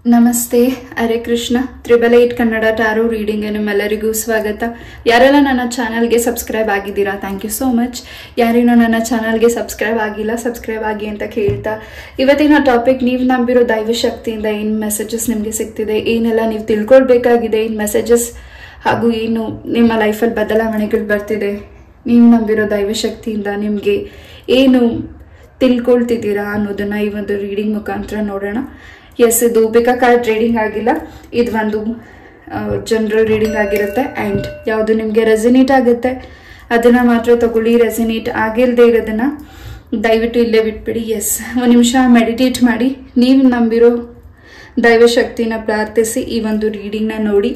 ನಮಸ್ತೆ, ಹರೇ ಕೃಷ್ಣ. 888 ಕನ್ನಡ ಟಾರೋ ರೀಡಿಂಗ್ ನಿಮ್ಮೆಲ್ಲರಿಗೂ ಸ್ವಾಗತ. ಯಾರೆಲ್ಲ ನನ್ನ ಚಾನಲ್ಗೆ ಸಬ್ಸ್ಕ್ರೈಬ್ ಆಗಿದ್ದೀರಾ, ಥ್ಯಾಂಕ್ ಯು ಸೋ ಮಚ್. ಯಾರೇನೋ ನನ್ನ ಚಾನಲ್ಗೆ ಸಬ್ಸ್ಕ್ರೈಬ್ ಆಗಿಲ್ಲ, ಸಬ್ಸ್ಕ್ರೈಬ್ ಆಗಿ ಅಂತ ಕೇಳ್ತಾ, ಇವತ್ತಿನ ಟಾಪಿಕ್, ನೀವು ನಂಬಿರೋ ದೈವ ಶಕ್ತಿಯಿಂದ ಏನು ಮೆಸೇಜಸ್ ನಿಮಗೆ ಸಿಗ್ತಿದೆ, ಏನೆಲ್ಲ ನೀವು ತಿಳ್ಕೊಳ್ಬೇಕಾಗಿದೆ, ಏನು ಮೆಸೇಜಸ್ ಹಾಗೂ ಏನು ನಿಮ್ಮ ಲೈಫಲ್ಲಿ ಬದಲಾವಣೆಗಳು ಬರ್ತಿದೆ, ನೀವು ನಂಬಿರೋ ದೈವ ಶಕ್ತಿಯಿಂದ ನಿಮಗೆ ಏನು ತಿಳ್ಕೊಳ್ತಿದ್ದೀರಾ ಅನ್ನೋದನ್ನ ಈ ಒಂದು ರೀಡಿಂಗ್ ಮುಖಾಂತರ ನೋಡೋಣ. ಎಸ್, ಇದು ಪಿಕಾ ಕಾರ್ಡ್ ರೀಡಿಂಗ್ ಆಗಿಲ್ಲ, ಇದು ಒಂದು ಜನರಲ್ ರೀಡಿಂಗ್ ಆಗಿರುತ್ತೆ. ಆ್ಯಂಡ್ ಯಾವುದು ನಿಮಗೆ ರೆಸಿನೇಟ್ ಆಗುತ್ತೆ ಅದನ್ನು ಮಾತ್ರ ತಗೊಳ್ಳಿ. ರೆಸಿನೇಟ್ ಆಗಿಲ್ಲದೆ ಇರೋದನ್ನು ದಯವಿಟ್ಟು ಇಲ್ಲೇ ಬಿಟ್ಬಿಡಿ. ಎಸ್, ಒಂದು ನಿಮಿಷ ಮೆಡಿಟೇಟ್ ಮಾಡಿ, ನೀವು ನಂಬಿರೋ ದೈವ ಶಕ್ತಿನ ಪ್ರಾರ್ಥಿಸಿ ಈ ಒಂದು ರೀಡಿಂಗ್ನ ನೋಡಿ.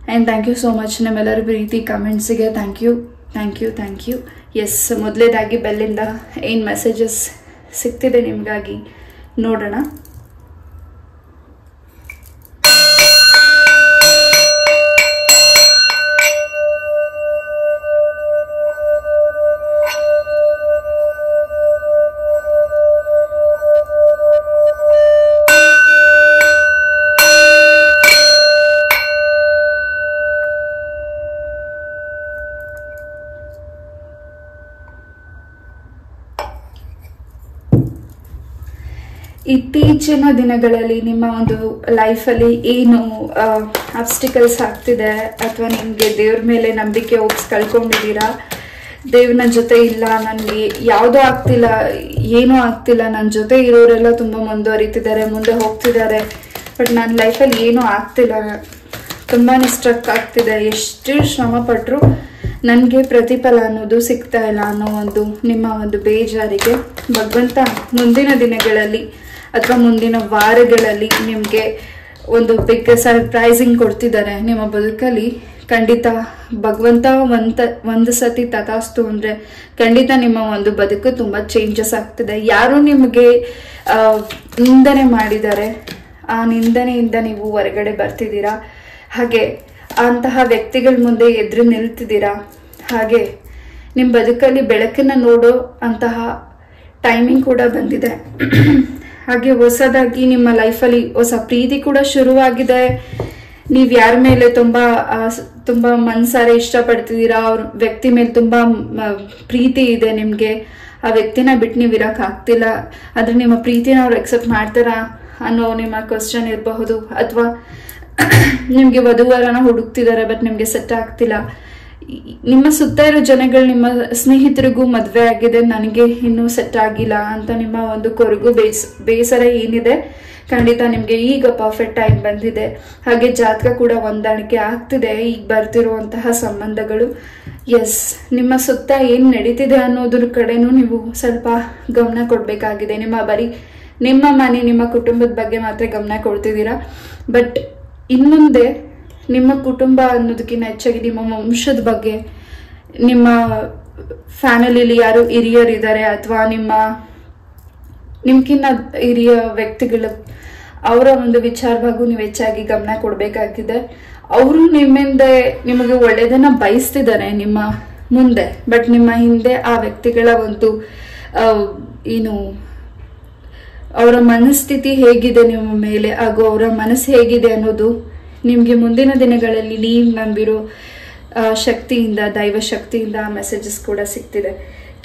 And thank you so much ನಮ್ಮೆಲ್ಲರ ಪ್ರೀತಿ ಕಮೆಂಟ್ಸಿಗೆ. Thank you thank you thank you. Yes, ಮೊದಲೇದಾಗಿ ಬೆಲ್ಲಿಂದ ಏನು ಮೆಸೇಜಸ್ ಸಿಗ್ತಿದೆ ನಿಮಗಾಗಿ ನೋಡೋಣ. ಇತ್ತೀಚಿನ ದಿನಗಳಲ್ಲಿ ನಿಮ್ಮ ಒಂದು ಲೈಫಲ್ಲಿ ಏನು ಆಬ್ಸ್ಟಿಕಲ್ಸ್ ಆಗ್ತಿದೆ, ಅಥವಾ ನಿಮಗೆ ದೇವ್ರ ಮೇಲೆ ನಂಬಿಕೆ ಹೋಗ್ಸ್ ಕಳ್ಕೊಂಡಿದ್ದೀರಾ, ದೇವ್ರನ ಜೊತೆ ಇಲ್ಲ, ನನಗೆ ಯಾವುದೂ ಆಗ್ತಿಲ್ಲ, ಏನೂ ಆಗ್ತಿಲ್ಲ, ನನ್ನ ಜೊತೆ ಇರೋರೆಲ್ಲ ತುಂಬ ಮುಂದುವರಿತಿದ್ದಾರೆ, ಮುಂದೆ ಹೋಗ್ತಿದ್ದಾರೆ, ಬಟ್ ನನ್ನ ಲೈಫಲ್ಲಿ ಏನೂ ಆಗ್ತಿಲ್ಲ, ತುಂಬಾ ಸ್ಟ್ರಕ್ ಆಗ್ತಿದೆ, ಎಷ್ಟು ಶ್ರಮ ಪಟ್ಟರು ನನಗೆ ಪ್ರತಿಫಲ ಅನ್ನೋದು ಸಿಗ್ತಾ ಇಲ್ಲ ಅನ್ನೋ ಒಂದು ನಿಮ್ಮ ಒಂದು ಬೇಜಾರಿಗೆ ಭಗವಂತ ಮುಂದಿನ ದಿನಗಳಲ್ಲಿ ಅಥವಾ ಮುಂದಿನ ವಾರಗಳಲ್ಲಿ ನಿಮಗೆ ಒಂದು ಬಿಗ್ ಸರ್ಪ್ರೈಸಿಂಗ್ ಕೊಡ್ತಿದ್ದಾರೆ ನಿಮ್ಮ ಬದುಕಲ್ಲಿ. ಖಂಡಿತ ಭಗವಂತ ಒಂದು ಸತಿ ತಥಾಸ್ತು ಅಂದರೆ ಖಂಡಿತ ನಿಮ್ಮ ಒಂದು ಬದುಕು ತುಂಬ ಚೇಂಜಸ್ ಆಗ್ತಿದೆ. ಯಾರು ನಿಮಗೆ ನಿಂದನೆ ಮಾಡಿದ್ದಾರೆ, ಆ ನಿಂದನೆಯಿಂದ ನೀವು ಹೊರಗಡೆ ಬರ್ತಿದ್ದೀರಾ, ಹಾಗೆ ಅಂತಹ ವ್ಯಕ್ತಿಗಳ ಮುಂದೆ ಎದುರು ನಿಲ್ತಿದ್ದೀರಾ, ಹಾಗೆ ನಿಮ್ಮ ಬದುಕಲ್ಲಿ ಬೆಳಕನ್ನು ನೋಡೋ ಅಂತಹ ಟೈಮಿಂಗ್ ಕೂಡ ಬಂದಿದೆ. ಹಾಗೆ ಹೊಸದಾಗಿ ನಿಮ್ಮ ಲೈಫಲ್ಲಿ ಹೊಸ ಪ್ರೀತಿ ಕೂಡ ಶುರುವಾಗಿದೆ. ನೀವು ಯಾರ ಮೇಲೆ ತುಂಬ ಮನಸಾರೆ ಇಷ್ಟಪಡ್ತಿದ್ದೀರಾ, ಅವ್ರ ವ್ಯಕ್ತಿ ಮೇಲೆ ತುಂಬ ಪ್ರೀತಿ ಇದೆ ನಿಮಗೆ, ಆ ವ್ಯಕ್ತಿನ ಬಿಟ್ಟು ನೀವು ಇರೋಕ್ಕಾಗ್ತಿಲ್ಲ, ಆದರೆ ನಿಮ್ಮ ಪ್ರೀತಿನ ಅವ್ರು ಎಕ್ಸೆಪ್ಟ್ ಮಾಡ್ತಾರಾ ಅನ್ನೋ ನಿಮ್ಮ ಕ್ವಶನ್ ಇರಬಹುದು. ಅಥವಾ ನಿಮಗೆ ವಧುವರನ ಹುಡುಕ್ತಿದ್ದಾರೆ, ಬಟ್ ನಿಮಗೆ ಸೆಟ್ ಆಗ್ತಿಲ್ಲ. ನಿಮ್ಮ ಸುತ್ತ ಇರೋ ಜನಗಳು, ನಿಮ್ಮ ಸ್ನೇಹಿತರಿಗೂ ಮದುವೆ ಆಗಿದೆ, ನನಗೆ ಇನ್ನೂ ಸೆಟ್ ಆಗಿಲ್ಲ ಅಂತ ನಿಮ್ಮ ಒಂದು ಕೊರಗು ಬೇಸರ ಏನಿದೆ, ಖಂಡಿತ ನಿಮಗೆ ಈಗ ಪರ್ಫೆಕ್ಟ್ ಟೈಮ್ ಬಂದಿದೆ. ಹಾಗೆ ಜಾತಕ ಕೂಡ ಹೊಂದಾಣಿಕೆ ಆಗ್ತಿದೆ ಈಗ ಬರ್ತಿರುವಂತಹ ಸಂಬಂಧಗಳು. ಎಸ್, ನಿಮ್ಮ ಸುತ್ತ ಏನು ನಡೀತಿದೆ ಅನ್ನೋದ್ರ ಕಡೆನೂ ನೀವು ಸ್ವಲ್ಪ ಗಮನ ಕೊಡಬೇಕಾಗಿದೆ. ನಿಮ್ಮ ಮನೆ, ನಿಮ್ಮ ಕುಟುಂಬದ ಬಗ್ಗೆ ಮಾತ್ರ ಗಮನ ಕೊಡ್ತಿದ್ದೀರಾ, ಬಟ್ ಇನ್ಮುಂದೆ ನಿಮ್ಮ ಕುಟುಂಬ ಅನ್ನೋದಕ್ಕಿಂತ ಹೆಚ್ಚಾಗಿ ನಿಮ್ಮ ವಂಶದ ಬಗ್ಗೆ, ನಿಮ್ಮ ಫ್ಯಾಮಿಲಿಲಿ ಯಾರು ಹಿರಿಯರಿದ್ದಾರೆ ಅಥವಾ ನಿಮ್ಗಿನ್ನ ಹಿರಿಯ ವ್ಯಕ್ತಿಗಳು, ಅವರ ಒಂದು ವಿಚಾರವಾಗೂ ನೀವು ಹೆಚ್ಚಾಗಿ ಗಮನ ಕೊಡಬೇಕಾಗಿದೆ. ಅವರು ನಿಮಗೆ ಒಳ್ಳೆಯದನ್ನ ಬಯಸ್ತಿದ್ದಾರೆ ನಿಮ್ಮ ಮುಂದೆ, ಬಟ್ ನಿಮ್ಮ ಹಿಂದೆ ಆ ವ್ಯಕ್ತಿಗಳ ಒಂದು ಅವರ ಮನಸ್ಥಿತಿ ಹೇಗಿದೆ ನಿಮ್ಮ ಮೇಲೆ, ಹಾಗೂ ಅವರ ಮನಸ್ಸು ಹೇಗಿದೆ ಅನ್ನೋದು ನಿಮಗೆ ಮುಂದಿನ ದಿನಗಳಲ್ಲಿ ನೀವು ನಂಬಿರೋ ಶಕ್ತಿಯಿಂದ, ದೈವ ಶಕ್ತಿಯಿಂದ ಮೆಸೇಜಸ್ ಕೂಡ ಸಿಗ್ತಿದೆ.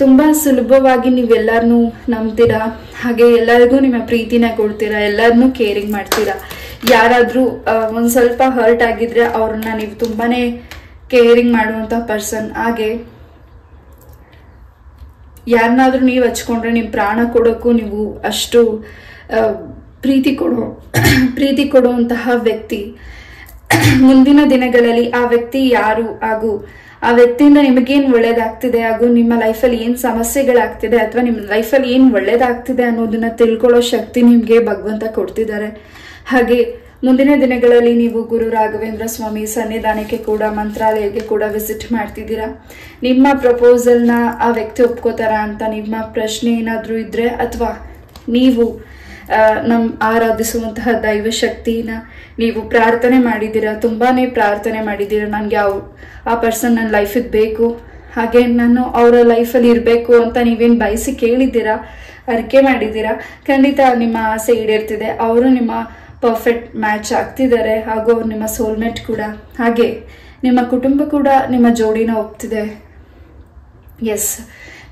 ತುಂಬ ಸುಲಭವಾಗಿ ನೀವೆಲ್ಲರನ್ನೂ ನಂಬ್ತೀರಾ, ಹಾಗೆ ಎಲ್ಲರಿಗೂ ನಿಮ್ಮ ಪ್ರೀತಿನ ಕೊಡ್ತೀರಾ, ಎಲ್ಲರನ್ನೂ ಕೇರಿಂಗ್ ಮಾಡ್ತೀರಾ. ಯಾರಾದರೂ ಒಂದು ಸ್ವಲ್ಪ ಹರ್ಟ್ ಆಗಿದ್ರೆ ಅವ್ರನ್ನ ನೀವು ತುಂಬಾನೇ ಕೇರಿಂಗ್ ಮಾಡುವಂಥ ಪರ್ಸನ್. ಹಾಗೆ ಯಾರನ್ನಾದ್ರೂ ನೀವು ಹಚ್ಕೊಂಡ್ರೆ ನಿಮ್ಮ ಪ್ರಾಣ ಕೊಡೋಕ್ಕೂ ನೀವು ಅಷ್ಟು ಪ್ರೀತಿ ಕೊಡುವಂತಹ ವ್ಯಕ್ತಿ. ಮುಂದಿನ ದಿನಗಳಲ್ಲಿ ಆ ವ್ಯಕ್ತಿ ಯಾರು, ಹಾಗೂ ಆ ವ್ಯಕ್ತಿಯಿಂದ ನಿಮಗೇನು ಒಳ್ಳೇದಾಗ್ತಿದೆ, ಹಾಗೂ ನಿಮ್ಮ ಲೈಫಲ್ಲಿ ಏನು ಸಮಸ್ಯೆಗಳಾಗ್ತಿದೆ, ಅಥವಾ ನಿಮ್ಮ ಲೈಫಲ್ಲಿ ಏನು ಒಳ್ಳೇದಾಗ್ತಿದೆ ಅನ್ನೋದನ್ನ ತಿಳ್ಕೊಳ್ಳೋ ಶಕ್ತಿ ನಿಮಗೆ ಭಗವಂತ ಕೊಡ್ತಿದ್ದಾರೆ. ಹಾಗೆ ಮುಂದಿನ ದಿನಗಳಲ್ಲಿ ನೀವು ಗುರು ರಾಘವೇಂದ್ರ ಸ್ವಾಮಿ ಸನ್ನಿಧಾನಕ್ಕೆ ಕೂಡ, ಮಂತ್ರಾಲಯಕ್ಕೆ ಕೂಡ ವಿಸಿಟ್ ಮಾಡ್ತಿದ್ದೀರಾ. ನಿಮ್ಮ ಪ್ರಪೋಸಲ್ನ ಆ ವ್ಯಕ್ತಿ ಒಪ್ಕೋತಾರ ಅಂತ ನಿಮ್ಮ ಪ್ರಶ್ನೆ ಏನಾದರೂ ಇದ್ರೆ, ಅಥವಾ ನೀವು ಆರಾಧಿಸುವಂತಹ ದೈವ ಶಕ್ತಿನ ನೀವು ಪ್ರಾರ್ಥನೆ ಮಾಡಿದ್ದೀರಾ, ತುಂಬಾನೇ ಪ್ರಾರ್ಥನೆ ಮಾಡಿದ್ದೀರಾ, ನನಗೆ ಆ ಪರ್ಸನ್ ನನ್ನ ಲೈಫಿಗೆ ಬೇಕು, ಹಾಗೆ ನಾನು ಅವರ ಲೈಫಲ್ಲಿ ಇರಬೇಕು ಅಂತ ನೀವೇನು ಬಯಸಿ ಕೇಳಿದ್ದೀರಾ, ಅರಿಕೆ ಮಾಡಿದ್ದೀರಾ, ಖಂಡಿತ ನಿಮ್ಮ ಆಸೆ ಈಡೇರ್ತಿದೆ. ಅವರು ನಿಮ್ಮ ಪರ್ಫೆಕ್ಟ್ ಮ್ಯಾಚ್ ಆಗ್ತಿದ್ದಾರೆ, ಹಾಗೂ ಅವ್ರು ನಿಮ್ಮ ಸೋಲ್ಮೇಟ್ ಕೂಡ. ಹಾಗೆ ನಿಮ್ಮ ಕುಟುಂಬ ಕೂಡ ನಿಮ್ಮ ಜೋಡಿನ ಒಪ್ತಿದೆ. ಎಸ್,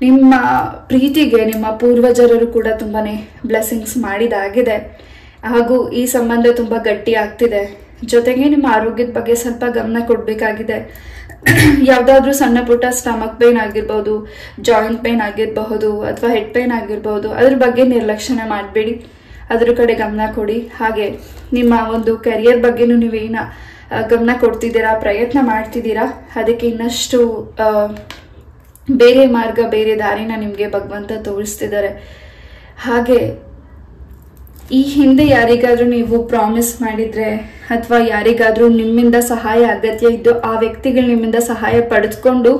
ನಿಮ್ಮ ಪ್ರೀತಿಗೆ ನಿಮ್ಮ ಪೂರ್ವಜರರು ಕೂಡ ತುಂಬಾ ಬ್ಲೆಸ್ಸಿಂಗ್ಸ್ ಮಾಡಿದಾಗಿದೆ, ಹಾಗೂ ಈ ಸಂಬಂಧ ತುಂಬ ಗಟ್ಟಿ ಆಗ್ತಿದೆ. ಜೊತೆಗೆ ನಿಮ್ಮ ಆರೋಗ್ಯದ ಬಗ್ಗೆ ಸ್ವಲ್ಪ ಗಮನ ಕೊಡಬೇಕಾಗಿದೆ. ಯಾವುದಾದ್ರೂ ಸಣ್ಣ ಪುಟ್ಟ ಸ್ಟಮಕ್ ಪೇನ್ ಆಗಿರ್ಬೋದು, ಜಾಯಿಂಟ್ ಪೇನ್ ಆಗಿರಬಹುದು, ಅಥವಾ ಹೆಡ್ ಪೇನ್ ಆಗಿರ್ಬೋದು, ಅದ್ರ ಬಗ್ಗೆ ನಿರ್ಲಕ್ಷ್ಯ ಮಾಡಬೇಡಿ, ಅದ್ರ ಕಡೆ ಗಮನ ಕೊಡಿ. ಹಾಗೆ ನಿಮ್ಮ ಒಂದು ಕೆರಿಯರ್ ಬಗ್ಗೆನೂ ನೀವೇನ ಗಮನ ಕೊಡ್ತಿದ್ದೀರಾ, ಪ್ರಯತ್ನ ಮಾಡ್ತಿದ್ದೀರಾ, ಅದಕ್ಕೆ ಇನ್ನಷ್ಟು ಬೇರೆ ಮಾರ್ಗ, ಬೇರೆ ದಾರಿನ ನಿಮಗೆ ಭಗವಂತ ತೋರಿಸ್ತಿದ್ದಾರೆ. ಹಾಗೆ ಈ ಹಿಂದೆ ಯಾರಿಗಾದ್ರೂ ನೀವು ಪ್ರಾಮಿಸ್ ಮಾಡಿದ್ರೆ, ಅಥವಾ ಯಾರಿಗಾದ್ರೂ ನಿಮ್ಮಿಂದ ಸಹಾಯ ಅಗತ್ಯ ಇದ್ದು ಆ ವ್ಯಕ್ತಿಗಳು ನಿಮ್ಮಿಂದ ಸಹಾಯ ಪಡೆದುಕೊಂಡು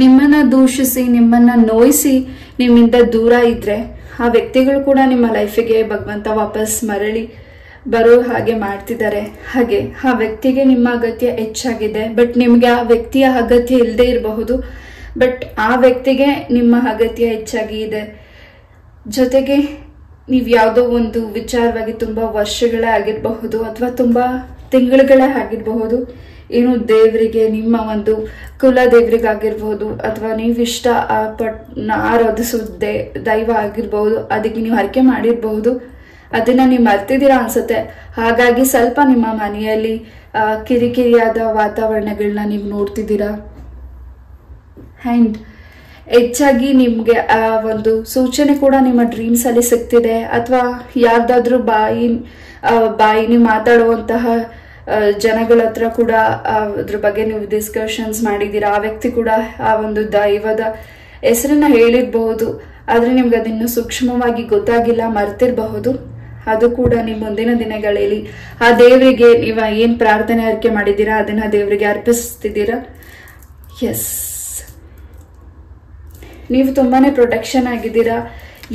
ನಿಮ್ಮನ್ನ ದೂಷಿಸಿ, ನಿಮ್ಮನ್ನ ನೋಯಿಸಿ, ನಿಮ್ಮಿಂದ ದೂರ ಇದ್ರೆ, ಆ ವ್ಯಕ್ತಿಗಳು ಕೂಡ ನಿಮ್ಮ ಲೈಫಿಗೆ ಭಗವಂತ ವಾಪಸ್ ಮರಳಿ ಬರೋ ಹಾಗೆ ಮಾಡ್ತಿದ್ದಾರೆ. ಹಾಗೆ ಆ ವ್ಯಕ್ತಿಗೆ ನಿಮ್ಮ ಅಗತ್ಯ ಹೆಚ್ಚಾಗಿದೆ, ಬಟ್ ನಿಮ್ಗೆ ಆ ವ್ಯಕ್ತಿಯ ಅಗತ್ಯ ಇಲ್ಲದೆ ಇರಬಹುದು, ಬಟ್ ಆ ವ್ಯಕ್ತಿಗೆ ನಿಮ್ಮ ಅಗತ್ಯ ಹೆಚ್ಚಾಗಿ ಇದೆ. ಜೊತೆಗೆ ನೀವು ಯಾವುದೋ ಒಂದು ವಿಚಾರವಾಗಿ ತುಂಬ ವರ್ಷಗಳೇ ಆಗಿರಬಹುದು, ಅಥವಾ ತುಂಬ ತಿಂಗಳುಗಳೇ ಆಗಿರಬಹುದು, ಏನು ದೇವರಿಗೆ, ನಿಮ್ಮ ಒಂದು ಕುಲ ದೇವರಿಗಾಗಿರ್ಬೋದು, ಅಥವಾ ನೀವಿಷ್ಟ ಆರಾಧಿಸೋ ದೈವ ಆಗಿರ್ಬೋದು, ಅದಕ್ಕೆ ನೀವು ಹರಕೆ ಮಾಡಿರಬಹುದು, ಅದನ್ನ ನೀವು ಮರ್ತಿದ್ದೀರಾ ಅನ್ಸುತ್ತೆ. ಹಾಗಾಗಿ ಸ್ವಲ್ಪ ನಿಮ್ಮ ಮನೆಯಲ್ಲಿ ಕಿರಿಕಿರಿಯಾದ ವಾತಾವರಣಗಳನ್ನ ನೀವು ನೋಡ್ತಿದ್ದೀರಾ. ಆ್ಯಂಡ್ ಹೆಚ್ಚಾಗಿ ನಿಮಗೆ ಆ ಒಂದು ಸೂಚನೆ ಕೂಡ ನಿಮ್ಮ ಡ್ರೀಮ್ಸ್ ಅಲ್ಲಿ ಸಿಗ್ತಿದೆ, ಅಥವಾ ಯಾರ್ದಾದ್ರೂ ಬಾಯಿ ನೀವು ಮಾತಾಡುವಂತಹ ಜನಗಳ ಹತ್ರ ಕೂಡ ಅದ್ರ ಬಗ್ಗೆ ನೀವು ಡಿಸ್ಕಷನ್ಸ್ ಮಾಡಿದ್ದೀರಾ. ಆ ವ್ಯಕ್ತಿ ಕೂಡ ಆ ಒಂದು ದೈವದ ಹೆಸರನ್ನ ಹೇಳಿರಬಹುದು, ಆದ್ರೆ ನಿಮ್ಗೆ ಅದನ್ನು ಸೂಕ್ಷ್ಮವಾಗಿ ಗೊತ್ತಾಗಿಲ್ಲ, ಮರ್ತಿರಬಹುದು. ಅದು ಕೂಡ ನೀವು ಮುಂದಿನ ದಿನಗಳಲ್ಲಿ ಆ ದೇವರಿಗೆ ನೀವು ಏನ್ ಪ್ರಾರ್ಥನೆ ಅರ್ಕೆ ಮಾಡಿದ್ದೀರಾ ಅದನ್ನ ದೇವರಿಗೆ ಅರ್ಪಿಸ್ತಿದ್ದೀರಾ. ಎಸ್, ನೀವು ತುಂಬಾನೇ ಪ್ರೊಟೆಕ್ಷನ್ ಆಗಿದ್ದೀರಾ.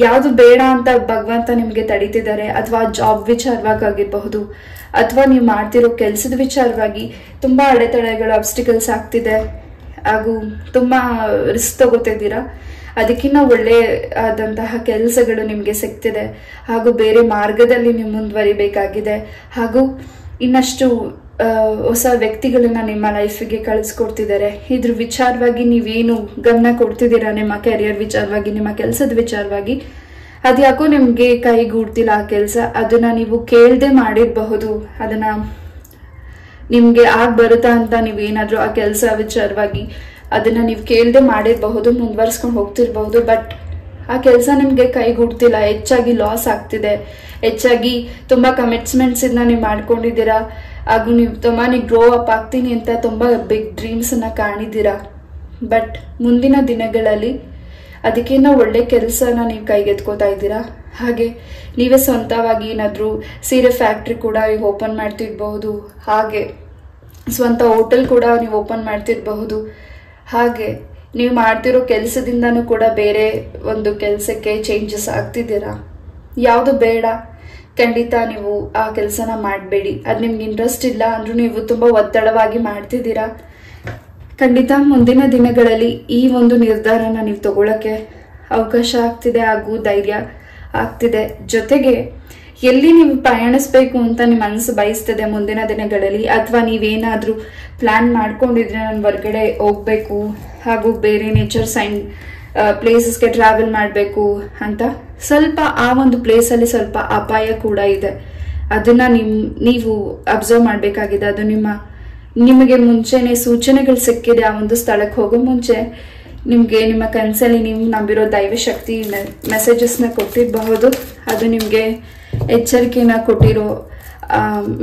ಯಾವುದು ಬೇಡ ಅಂತ ಭಗವಂತ ನಿಮ್ಗೆ ತಡೀತಿದ್ದಾರೆ, ಅಥವಾ ಜಾಬ್ ವಿಚಾರವಾಗಿ ಆಗಿರಬಹುದು, ಅಥವಾ ನೀವು ಮಾಡ್ತಿರೋ ಕೆಲಸದ ವಿಚಾರವಾಗಿ ತುಂಬಾ ಅಡೆತಡೆಗಳು, ಅಬ್ಸ್ಟಿಕಲ್ಸ್ ಆಗ್ತಿದೆ, ಹಾಗೂ ತುಂಬಾ ರಿಸ್ಕ್ ತಗೋತಿದ್ದೀರಾ. ಅದಕ್ಕಿಂತ ಒಳ್ಳೆ ಆದಂತಹ ಕೆಲಸಗಳು ನಿಮ್ಗೆ ಸಿಗ್ತಿದೆ, ಹಾಗೂ ಬೇರೆ ಮಾರ್ಗದಲ್ಲಿ ನೀವು ಮುಂದುವರಿಬೇಕಾಗಿದೆ, ಹಾಗೂ ಇನ್ನಷ್ಟು ಹೊಸ ವ್ಯಕ್ತಿಗಳನ್ನ ನಿಮ್ಮ ಲೈಫಿಗೆ ಕಳಿಸ್ಕೊಡ್ತಿದ್ದಾರೆ. ಇದ್ರ ವಿಚಾರವಾಗಿ ನೀವೇನು ಗಮನ ಕೊಡ್ತಿದ್ದೀರಾ, ನಿಮ್ಮ ಕೆರಿಯರ್ ವಿಚಾರವಾಗಿ, ನಿಮ್ಮ ಕೆಲಸದ ವಿಚಾರವಾಗಿ, ಅದ್ಯಾಕೋ ನಿಮ್ಗೆ ಕೈಗೂಡ್ತಿಲ್ಲ ಆ ಕೆಲಸ. ಅದನ್ನ ನೀವು ಕೇಳದೆ ಮಾಡಿರಬಹುದು, ಅದನ್ನ ನಿಮ್ಗೆ ಬರುತ್ತಾ ಅಂತ ನೀವೇನಾದ್ರೂ ಆ ಕೆಲಸ ವಿಚಾರವಾಗಿ ಅದನ್ನ ನೀವು ಕೇಳದೆ ಮಾಡಿರಬಹುದು, ಮುಂದುವರ್ಸ್ಕೊಂಡು ಹೋಗ್ತಿರ್ಬಹುದು, ಬಟ್ ಆ ಕೆಲಸ ನಿಮ್ಗೆ ಕೈಗೂಡ್ತಿಲ್ಲ, ಹೆಚ್ಚಾಗಿ ಲಾಸ್ ಆಗ್ತಿದೆ, ಹೆಚ್ಚಾಗಿ ತುಂಬಾ ಕಮಿಟ್ಮೆಂಟ್ಸ್ ಇದನ್ನ ನೀವು ಮಾಡ್ಕೊಂಡಿದ್ದೀರಾ, ಹಾಗೂ ನೀವು ತುಂಬಾನೇ ಗ್ರೋ ಅಪ್ ಆಗ್ತೀನಿ ಅಂತ ತುಂಬಾ ಬಿಗ್ ಡ್ರೀಮ್ಸ್ ಅನ್ನ ಕಾಣಿದ್ದೀರಾ. ಬಟ್ ಮುಂದಿನ ದಿನಗಳಲ್ಲಿ ಅದಕ್ಕಿಂತ ಒಳ್ಳೆ ಕೆಲಸನ ನೀವು ಕೈಗೆತ್ಕೋತಾ ಇದ್ದೀರಾ. ಹಾಗೆ ನೀವೇ ಸ್ವಂತವಾಗಿ ಏನಾದ್ರೂ ಸೀರೆ ಫ್ಯಾಕ್ಟ್ರಿ ಕೂಡ ನೀವು ಓಪನ್ ಮಾಡ್ತಿರ್ಬಹುದು, ಹಾಗೆ ಸ್ವಂತ ಹೋಟೆಲ್ ಕೂಡ ನೀವು ಓಪನ್ ಮಾಡ್ತಿರ್ಬಹುದು. ಹಾಗೆ ನೀವು ಮಾಡ್ತಿರೋ ಕೆಲಸದಿಂದನೂ ಕೂಡ ಬೇರೆ ಒಂದು ಕೆಲಸಕ್ಕೆ ಚೇಂಜಸ್ ಆಗ್ತಿದ್ದೀರಾ. ಯಾವುದು ಬೇಡ, ಖಂಡಿತ ನೀವು ಆ ಕೆಲಸನ ಮಾಡಬೇಡಿ. ಅದು ನಿಮ್ಗೆ ಇಂಟ್ರೆಸ್ಟ್ ಇಲ್ಲ ಅಂದ್ರೂ ನೀವು ತುಂಬಾ ಒತ್ತಡವಾಗಿ ಮಾಡ್ತಿದ್ದೀರಾ. ಖಂಡಿತ ಮುಂದಿನ ದಿನಗಳಲ್ಲಿ ಈ ಒಂದು ನಿರ್ಧಾರನ ನೀವು ತಗೊಳಕ್ಕೆ ಅವಕಾಶ ಆಗ್ತಿದೆ, ಹಾಗೂ ಧೈರ್ಯ ಆಗ್ತಿದೆ. ಜೊತೆಗೆ ಎಲ್ಲಿ ನೀವು ಪ್ರಯಾಣಿಸ್ಬೇಕು ಅಂತ ನಿಮ್ಮ ಮನಸ್ಸು ಬಯಸ್ತದೆ ಮುಂದಿನ ದಿನಗಳಲ್ಲಿ, ಅಥವಾ ನೀವೇನಾದ್ರೂ ಪ್ಲಾನ್ ಮಾಡ್ಕೊಂಡಿದ್ರೆ ನಾನು ಹೊರಗಡೆ ಹೋಗ್ಬೇಕು, ಹಾಗೂ ಬೇರೆ ನೇಚರ್ ಪ್ಲೇಸಸ್ಗೆ ಟ್ರಾವೆಲ್ ಮಾಡಬೇಕು ಅಂತ, ಸ್ವಲ್ಪ ಆ ಒಂದು ಪ್ಲೇಸಲ್ಲಿ ಸ್ವಲ್ಪ ಅಪಾಯ ಕೂಡ ಇದೆ. ಅದನ್ನ ನೀವು ಅಬ್ಸರ್ವ್ ಮಾಡಬೇಕಾಗಿದೆ. ಅದು ನಿಮಗೆ ಮುಂಚೆನೆ ಸೂಚನೆಗಳು ಸಿಕ್ಕಿದೆ. ಆ ಒಂದು ಸ್ಥಳಕ್ಕೆ ಹೋಗೋ ಮುಂಚೆ ನಿಮ್ಗೆ ನಿಮ್ಮ ಕನಸಲ್ಲಿ ನೀವು ನಂಬಿರೋ ದೈವ ಶಕ್ತಿ ಮೆಸೇಜಸ್ನ ಕೊಟ್ಟಿರಬಹುದು. ಅದು ನಿಮ್ಗೆ ಎಚ್ಚರಿಕೆನ ಕೊಟ್ಟಿರೋ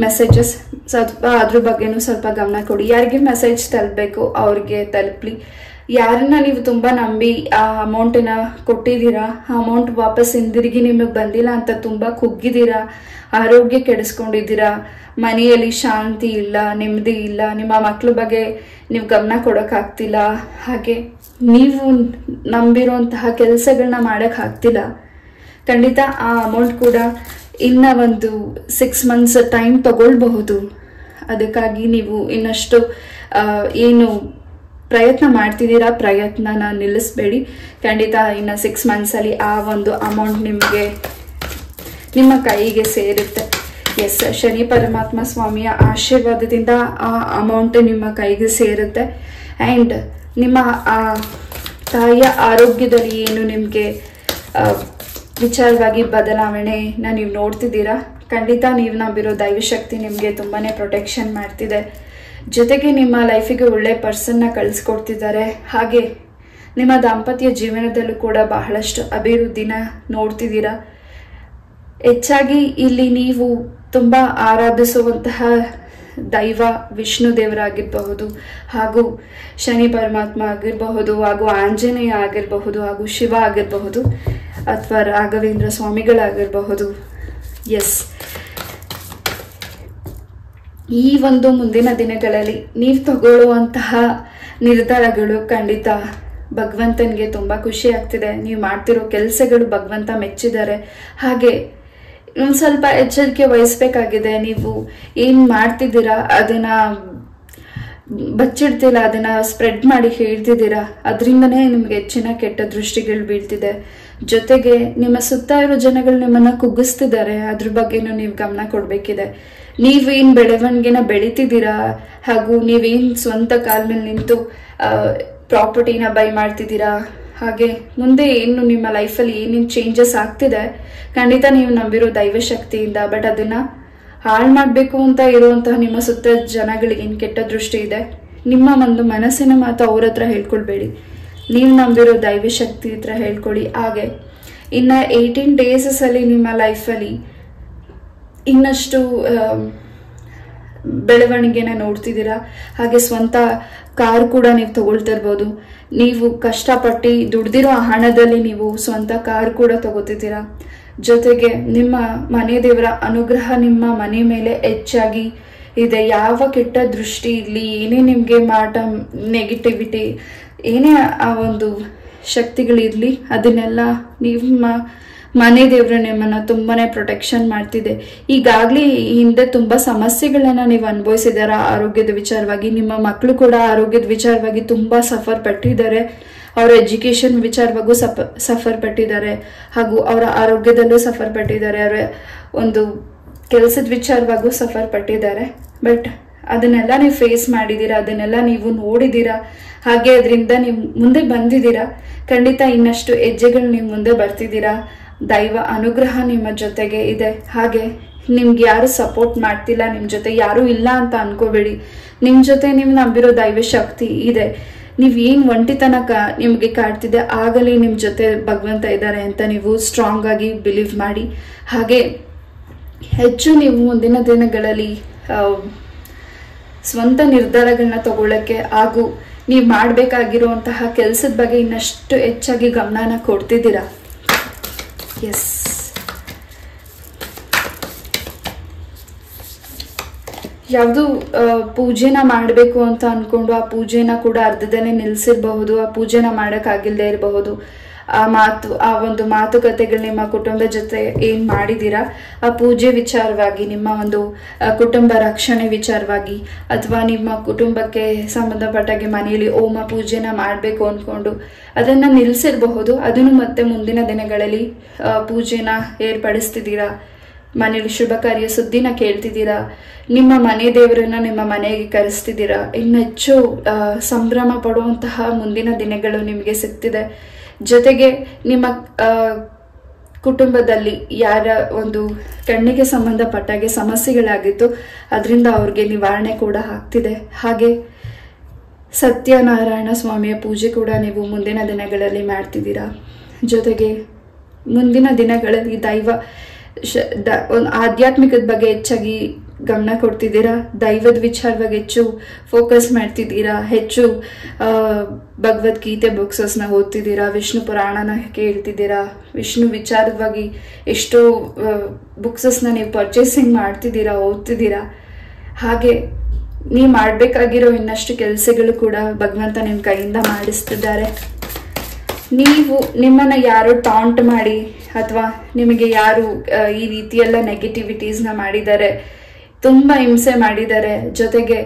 ಮೆಸೇಜಸ್. ಸ್ವಲ್ಪ ಅದ್ರ ಬಗ್ಗೆನೂ ಸ್ವಲ್ಪ ಗಮನ ಕೊಡಿ. ಯಾರಿಗೆ ಮೆಸೇಜ್ ತಲುಪಬೇಕು ಅವ್ರಿಗೆ ತಲುಪಲಿ. ಯಾರನ್ನ ನೀವು ತುಂಬಾ ನಂಬಿ ಆ ಅಮೌಂಟನ್ನ ಕೊಟ್ಟಿದ್ದೀರಾ, ಆ ಅಮೌಂಟ್ ವಾಪಸ್ ಹಿಂದಿರುಗಿ ನಿಮಗೆ ಬಂದಿಲ್ಲ ಅಂತ ತುಂಬಾ ಕುಗ್ಗಿದ್ದೀರಾ, ಆರೋಗ್ಯ ಕೆಡಿಸ್ಕೊಂಡಿದ್ದೀರಾ, ಮನೆಯಲ್ಲಿ ಶಾಂತಿ ಇಲ್ಲ, ನೆಮ್ಮದಿ ಇಲ್ಲ, ನಿಮ್ಮ ಮಕ್ಕಳ ಬಗ್ಗೆ ನೀವು ಗಮನ ಕೊಡೋಕ್ಕಾಗ್ತಿಲ್ಲ, ಹಾಗೆ ನೀವು ನಂಬಿರುವಂತಹ ಕೆಲಸಗಳನ್ನ ಮಾಡೋಕ್ಕಾಗ್ತಿಲ್ಲ. ಖಂಡಿತ ಆ ಅಮೌಂಟ್ ಕೂಡ ಇನ್ನ ಒಂದು 6 months ಟೈಮ್ ತಗೊಳ್ಬಹುದು. ಅದಕ್ಕಾಗಿ ನೀವು ಇನ್ನಷ್ಟು ಏನು ಪ್ರಯತ್ನ ಮಾಡ್ತಿದ್ದೀರಾ, ಪ್ರಯತ್ನನ ನಿಲ್ಲಿಸಬೇಡಿ. ಖಂಡಿತ ಇನ್ನು 6 months ಅಲ್ಲಿ ಆ ಒಂದು ಅಮೌಂಟ್ ನಿಮ್ಮ ಕೈಗೆ ಸೇರುತ್ತೆ. ಎಸ್, ಶನಿ ಪರಮಾತ್ಮ ಸ್ವಾಮಿಯ ಆಶೀರ್ವಾದದಿಂದ ಆ ಅಮೌಂಟ್ ನಿಮ್ಮ ಕೈಗೆ ಸೇರುತ್ತೆ. ಆ್ಯಂಡ್ ನಿಮ್ಮ ತಾಯಿಯ ಆರೋಗ್ಯದಲ್ಲಿ ಏನು ನಿಮಗೆ ವಿಚಾರವಾಗಿ ಬದಲಾವಣೆನ ನೀವು ನೋಡ್ತಿದ್ದೀರಾ. ಖಂಡಿತ ನೀವು ನಂಬಿರೋ ದೈವಶಕ್ತಿ ನಿಮಗೆ ತುಂಬಾ ಪ್ರೊಟೆಕ್ಷನ್ ಮಾಡ್ತಿದೆ. ಜೊತೆಗೆ ನಿಮ್ಮ ಲೈಫಿಗೆ ಒಳ್ಳೆ ಪರ್ಸನ್ನ ಕಳಿಸ್ಕೊಡ್ತಿದ್ದಾರೆ. ಹಾಗೆ ನಿಮ್ಮ ದಾಂಪತ್ಯ ಜೀವನದಲ್ಲೂ ಕೂಡ ಬಹಳಷ್ಟು ಅಭಿವೃದ್ಧಿನ ನೋಡ್ತಿದ್ದೀರಾ. ಹೆಚ್ಚಾಗಿ ಇಲ್ಲಿ ನೀವು ತುಂಬ ಆರಾಧಿಸುವಂತಹ ದೈವ ವಿಷ್ಣು ದೇವರಾಗಿರಬಹುದು, ಹಾಗೂ ಶನಿ ಪರಮಾತ್ಮ ಆಗಿರಬಹುದು, ಹಾಗೂ ಆಂಜನೇಯ ಆಗಿರಬಹುದು, ಹಾಗೂ ಶಿವ ಆಗಿರಬಹುದು, ಅಥವಾ ರಾಘವೇಂದ್ರ ಸ್ವಾಮಿಗಳಾಗಿರಬಹುದು. ಎಸ್, ಈ ಒಂದು ಮುಂದಿನ ದಿನಗಳಲ್ಲಿ ನೀವು ತಗೊಳ್ಳುವಂತಹ ನಿರ್ಧಾರಗಳು ಖಂಡಿತ ಭಗವಂತನಿಗೆ ತುಂಬ ಖುಷಿ ಆಗ್ತಿದೆ. ನೀವು ಮಾಡ್ತಿರೋ ಕೆಲಸಗಳು ಭಗವಂತ ಮೆಚ್ಚಿದ್ದಾರೆ. ಹಾಗೆ ಒಂದು ಸ್ವಲ್ಪ ಎಚ್ಚರಿಕೆ ವಹಿಸ್ಬೇಕಾಗಿದೆ. ನೀವು ಏನು ಮಾಡ್ತಿದ್ದೀರಾ ಅದನ್ನ ಬಚ್ಚಿಡ್ತಿಲ್ಲ, ಅದನ್ನ ಸ್ಪ್ರೆಡ್ ಮಾಡಿ ಹೇಳ್ತಿದ್ದೀರಾ, ಅದರಿಂದನೇ ನಿಮ್ಗೆ ಹೆಚ್ಚಿನ ಕೆಟ್ಟ ದೃಷ್ಟಿಗಳು ಬೀಳ್ತಿದೆ. ಜೊತೆಗೆ ನಿಮ್ಮ ಸುತ್ತ ಇರೋ ಜನಗಳು ನಿಮ್ಮನ್ನ ಕುಗ್ಗಿಸ್ತಿದ್ದಾರೆ. ಅದ್ರ ಬಗ್ಗೆನೂ ನೀವು ಗಮನ ಕೊಡ್ಬೇಕಿದೆ. ನೀವೇನ್ ಬೆಳವಣಿಗೆನ ಬೆಳಿತಿದ್ದೀರಾ, ಹಾಗೂ ನೀವೇನ್ ಸ್ವಂತ ಕಾಲ ಮೇಲೆ ನಿಂತು ಪ್ರಾಪರ್ಟಿನ ಬೈ ಮಾಡ್ತಿದ್ದೀರಾ, ಹಾಗೆ ಮುಂದೆ ಏನು ನಿಮ್ಮ ಲೈಫಲ್ಲಿ ಏನೇನು ಚೇಂಜಸ್ ಆಗ್ತಿದೆ, ಖಂಡಿತ ನೀವು ನಂಬಿರೋ ದೈವಶಕ್ತಿಯಿಂದ. ಬಟ್ ಅದನ್ನ ಹಾಳು ಮಾಡಬೇಕು ಅಂತ ಇರುವಂತಹ ನಿಮ್ಮ ಸುತ್ತ ಜನಗಳಿಗೆ ಏನು ಕೆಟ್ಟ ದೃಷ್ಟಿ ಇದೆ, ನಿಮ್ಮ ಒಂದು ಮನಸ್ಸಿನ ಮಾತು ಅವ್ರ ಹತ್ರ ಹೇಳ್ಕೊಳ್ಬೇಡಿ. ನೀವು ನಂಬಿರೋ ದೈವಶಕ್ತಿ ಹತ್ರ ಹೇಳ್ಕೊಳ್ಳಿ. ಹಾಗೆ ಇನ್ನು 18 ಡೇಸಲ್ಲಿ ನಿಮ್ಮ ಲೈಫಲ್ಲಿ ಇನ್ನಷ್ಟು ಬೆಳವಣಿಗೆನ ನೋಡ್ತಿದ್ದೀರಾ. ಹಾಗೆ ಸ್ವಂತ ಕಾರ್ ಕೂಡ ನೀವು ತಗೊಳ್ತಿರ್ಬೋದು. ನೀವು ಕಷ್ಟಪಟ್ಟು ದುಡ್ದಿರೋ ಹಣದಲ್ಲಿ ನೀವು ಸ್ವಂತ ಕಾರ್ ಕೂಡ ತಗೋತಿದ್ದೀರಾ. ಜೊತೆಗೆ ನಿಮ್ಮ ಮನೆ ದೇವರ ಅನುಗ್ರಹ ನಿಮ್ಮ ಮನೆ ಮೇಲೆ ಹೆಚ್ಚಾಗಿ ಇದೆ. ಯಾವ ಕೆಟ್ಟ ದೃಷ್ಟಿ ಇರಲಿ, ಏನೇ ನಿಮಗೆ ಮಾಟ ನೆಗೆಟಿವಿಟಿ, ಏನೇ ಆ ಒಂದು ಶಕ್ತಿಗಳಿರಲಿ, ಅದನ್ನೆಲ್ಲ ನಿಮ್ಮ ಮನೆ ದೇವರು ನಿಮ್ಮನ್ನು ತುಂಬಾನೇ ಪ್ರೊಟೆಕ್ಷನ್ ಮಾಡ್ತಿದೆ. ಈಗಾಗಲೇ ಹಿಂದೆ ತುಂಬ ಸಮಸ್ಯೆಗಳನ್ನ ನೀವು ಅನುಭವಿಸಿದಾರ ಆರೋಗ್ಯದ ವಿಚಾರವಾಗಿ. ನಿಮ್ಮ ಮಕ್ಕಳು ಕೂಡ ಆರೋಗ್ಯದ ವಿಚಾರವಾಗಿ ತುಂಬ ಸಫರ್ ಪಟ್ಟಿದ್ದಾರೆ. ಅವರ ಎಜುಕೇಶನ್ ವಿಚಾರವಾಗೂ ಸಫರ್ ಪಟ್ಟಿದ್ದಾರೆ, ಹಾಗೂ ಅವರ ಆರೋಗ್ಯದಲ್ಲೂ ಸಫರ್ ಪಟ್ಟಿದ್ದಾರೆ. ಅವರ ಒಂದು ಕೆಲಸದ ವಿಚಾರವಾಗೂ ಸಫರ್ ಪಟ್ಟಿದ್ದಾರೆ. ಬಟ್ ಅದನ್ನೆಲ್ಲ ನೀವು ಫೇಸ್ ಮಾಡಿದ್ದೀರಾ, ಅದನ್ನೆಲ್ಲ ನೀವು ನೋಡಿದ್ದೀರಾ. ಹಾಗೆ ಅದರಿಂದ ನೀವು ಮುಂದೆ ಬಂದಿದ್ದೀರಾ. ಖಂಡಿತ ಇನ್ನಷ್ಟು ಹೆಜ್ಜೆಗಳು ನೀವು ಮುಂದೆ ಬರ್ತಿದ್ದೀರಾ. ದೈವ ಅನುಗ್ರಹ ನಿಮ್ಮ ಜೊತೆಗೆ ಇದೆ. ಹಾಗೆ ನಿಮ್ಗೆ ಯಾರು ಸಪೋರ್ಟ್ ಮಾಡ್ತಿಲ್ಲ, ನಿಮ್ಮ ಜೊತೆ ಯಾರು ಇಲ್ಲ ಅಂತ ಅನ್ಕೋಬೇಡಿ. ನಿಮ್ಮ ಜೊತೆ ನೀವು ನಂಬಿರೋ ದೈವ ಶಕ್ತಿ ಇದೆ. ನೀವೇನು ಒಂಟಿತನ ನಿಮಗೆ ಕಾಡ್ತಿದೆ, ಆಗಲೇ ನಿಮ್ಮ ಜೊತೆ ಭಗವಂತ ಇದ್ದಾರೆ ಅಂತ ನೀವು ಸ್ಟ್ರಾಂಗ್ ಆಗಿ ಬಿಲೀವ್ ಮಾಡಿ. ಹಾಗೆ ಹೆಚ್ಚು ನೀವು ಮುಂದಿನ ದಿನಗಳಲ್ಲಿ ಸ್ವಂತ ನಿರ್ಧಾರಗಳನ್ನ ತಗೊಳ್ಳಕ್ಕೆ, ಹಾಗೂ ನೀವು ಮಾಡಬೇಕಾಗಿರುವಂತಹ ಕೆಲಸದ ಬಗ್ಗೆ ಇನ್ನಷ್ಟು ಹೆಚ್ಚಾಗಿ ಗಮನನ ಕೊಡ್ತಿದ್ದೀರಾ. ಎಸ್, ಯಾವುದು ಪೂಜೆನ ಮಾಡಬೇಕು ಅಂತ ಅನ್ಕೊಂಡು ಆ ಪೂಜೆನ ಕೂಡ ಅರ್ಧದಲ್ಲೇ ನಿಲ್ಲಿಸಿರಬಹುದು. ಆ ಪೂಜೆನ ಮಾಡೋಕ್ಕಾಗಿಲ್ಲದೆ ಇರಬಹುದು. ಆ ಒಂದು ಮಾತುಕತೆಗಳು ನಿಮ್ಮ ಕುಟುಂಬದ ಜೊತೆ ಏನ್ ಮಾಡಿದ್ದೀರಾ, ಆ ಪೂಜೆ ವಿಚಾರವಾಗಿ, ನಿಮ್ಮ ಒಂದು ಕುಟುಂಬ ರಕ್ಷಣೆ ವಿಚಾರವಾಗಿ, ಅಥವಾ ನಿಮ್ಮ ಕುಟುಂಬಕ್ಕೆ ಸಂಬಂಧಪಟ್ಟಾಗೆ ಮನೆಯಲ್ಲಿ ಹೋಮ ಪೂಜೆನ ಮಾಡಬೇಕು ಅಂದ್ಕೊಂಡು ಅದನ್ನ ನಿಲ್ಲಿಸಿರಬಹುದು. ಅದನ್ನು ಮತ್ತೆ ಮುಂದಿನ ದಿನಗಳಲ್ಲಿ ಪೂಜೆನ ಏರ್ಪಡಿಸ್ತಿದ್ದೀರಾ. ಮನೇಲಿ ಶುಭ ಕಾರ್ಯ ಸುದ್ದಿನ ಕೇಳ್ತಿದ್ದೀರಾ. ನಿಮ್ಮ ಮನೆ ದೇವರನ್ನ ನಿಮ್ಮ ಮನೆಗೆ ಕರೆಸ್ತಿದ್ದೀರಾ. ಇನ್ನು ಹೆಚ್ಚು ಸಂಭ್ರಮ ಪಡುವಂತಹ ಮುಂದಿನ ದಿನಗಳು ನಿಮಗೆ ಸಿಗ್ತಿದೆ. ಜೊತೆಗೆ ನಿಮ್ಮ ಕುಟುಂಬದಲ್ಲಿ ಯಾರ ಒಂದು ಕಣ್ಣಿಗೆ ಸಂಬಂಧಪಟ್ಟಾಗೆ ಸಮಸ್ಯೆಗಳಾಗಿತ್ತು, ಅದರಿಂದ ಅವ್ರಿಗೆ ನಿವಾರಣೆ ಕೂಡ ಆಗ್ತಿದೆ. ಹಾಗೆ ಸತ್ಯನಾರಾಯಣ ಸ್ವಾಮಿಯ ಪೂಜೆ ಕೂಡ ನೀವು ಮುಂದಿನ ದಿನಗಳಲ್ಲಿ ಮಾಡ್ತಿದ್ದೀರಾ. ಜೊತೆಗೆ ಮುಂದಿನ ದಿನಗಳಲ್ಲಿ ಒಂದು ಆಧ್ಯಾತ್ಮಿಕದ ಬಗ್ಗೆ ಹೆಚ್ಚಾಗಿ ಗಮನ ಕೊಡ್ತಿದ್ದೀರಾ. ದೈವದ ವಿಚಾರವಾಗಿ ಹೆಚ್ಚು ಫೋಕಸ್ ಮಾಡ್ತಿದ್ದೀರಾ. ಹೆಚ್ಚು ಭಗವದ್ಗೀತೆ ಬುಕ್ಸಸ್ನ ಓದ್ತಿದ್ದೀರಾ. ವಿಷ್ಣು ಪುರಾಣನ ಕೇಳ್ತಿದ್ದೀರಾ. ವಿಷ್ಣು ವಿಚಾರವಾಗಿ ಎಷ್ಟೋ ಬುಕ್ಸಸ್ನ ನೀವು ಪರ್ಚೇಸಿಂಗ್ ಮಾಡ್ತಿದ್ದೀರಾ, ಓದ್ತಿದ್ದೀರಾ. ಹಾಗೆ ನೀವು ಮಾಡಬೇಕಾಗಿರೋ ಇನ್ನಷ್ಟು ಕೆಲಸಗಳು ಕೂಡ ಭಗವಂತ ನಿಮ್ಮ ಕೈಯಿಂದ ಮಾಡಿಸ್ತಿದ್ದಾರೆ. ನಿಮ್ಮನ್ನ ಯಾರು ಟಾಂಟ್ ಮಾಡಿ, ಅಥವಾ ನಿಮಗೆ ಯಾರು ಈ ರೀತಿಯೆಲ್ಲ ನೆಗೆಟಿವಿಟೀಸ್ನ ಮಾಡಿದ್ದಾರೆ, ತುಂಬ ಹಿಂಸೆ ಮಾಡಿದ್ದಾರೆ, ಜೊತೆಗೆ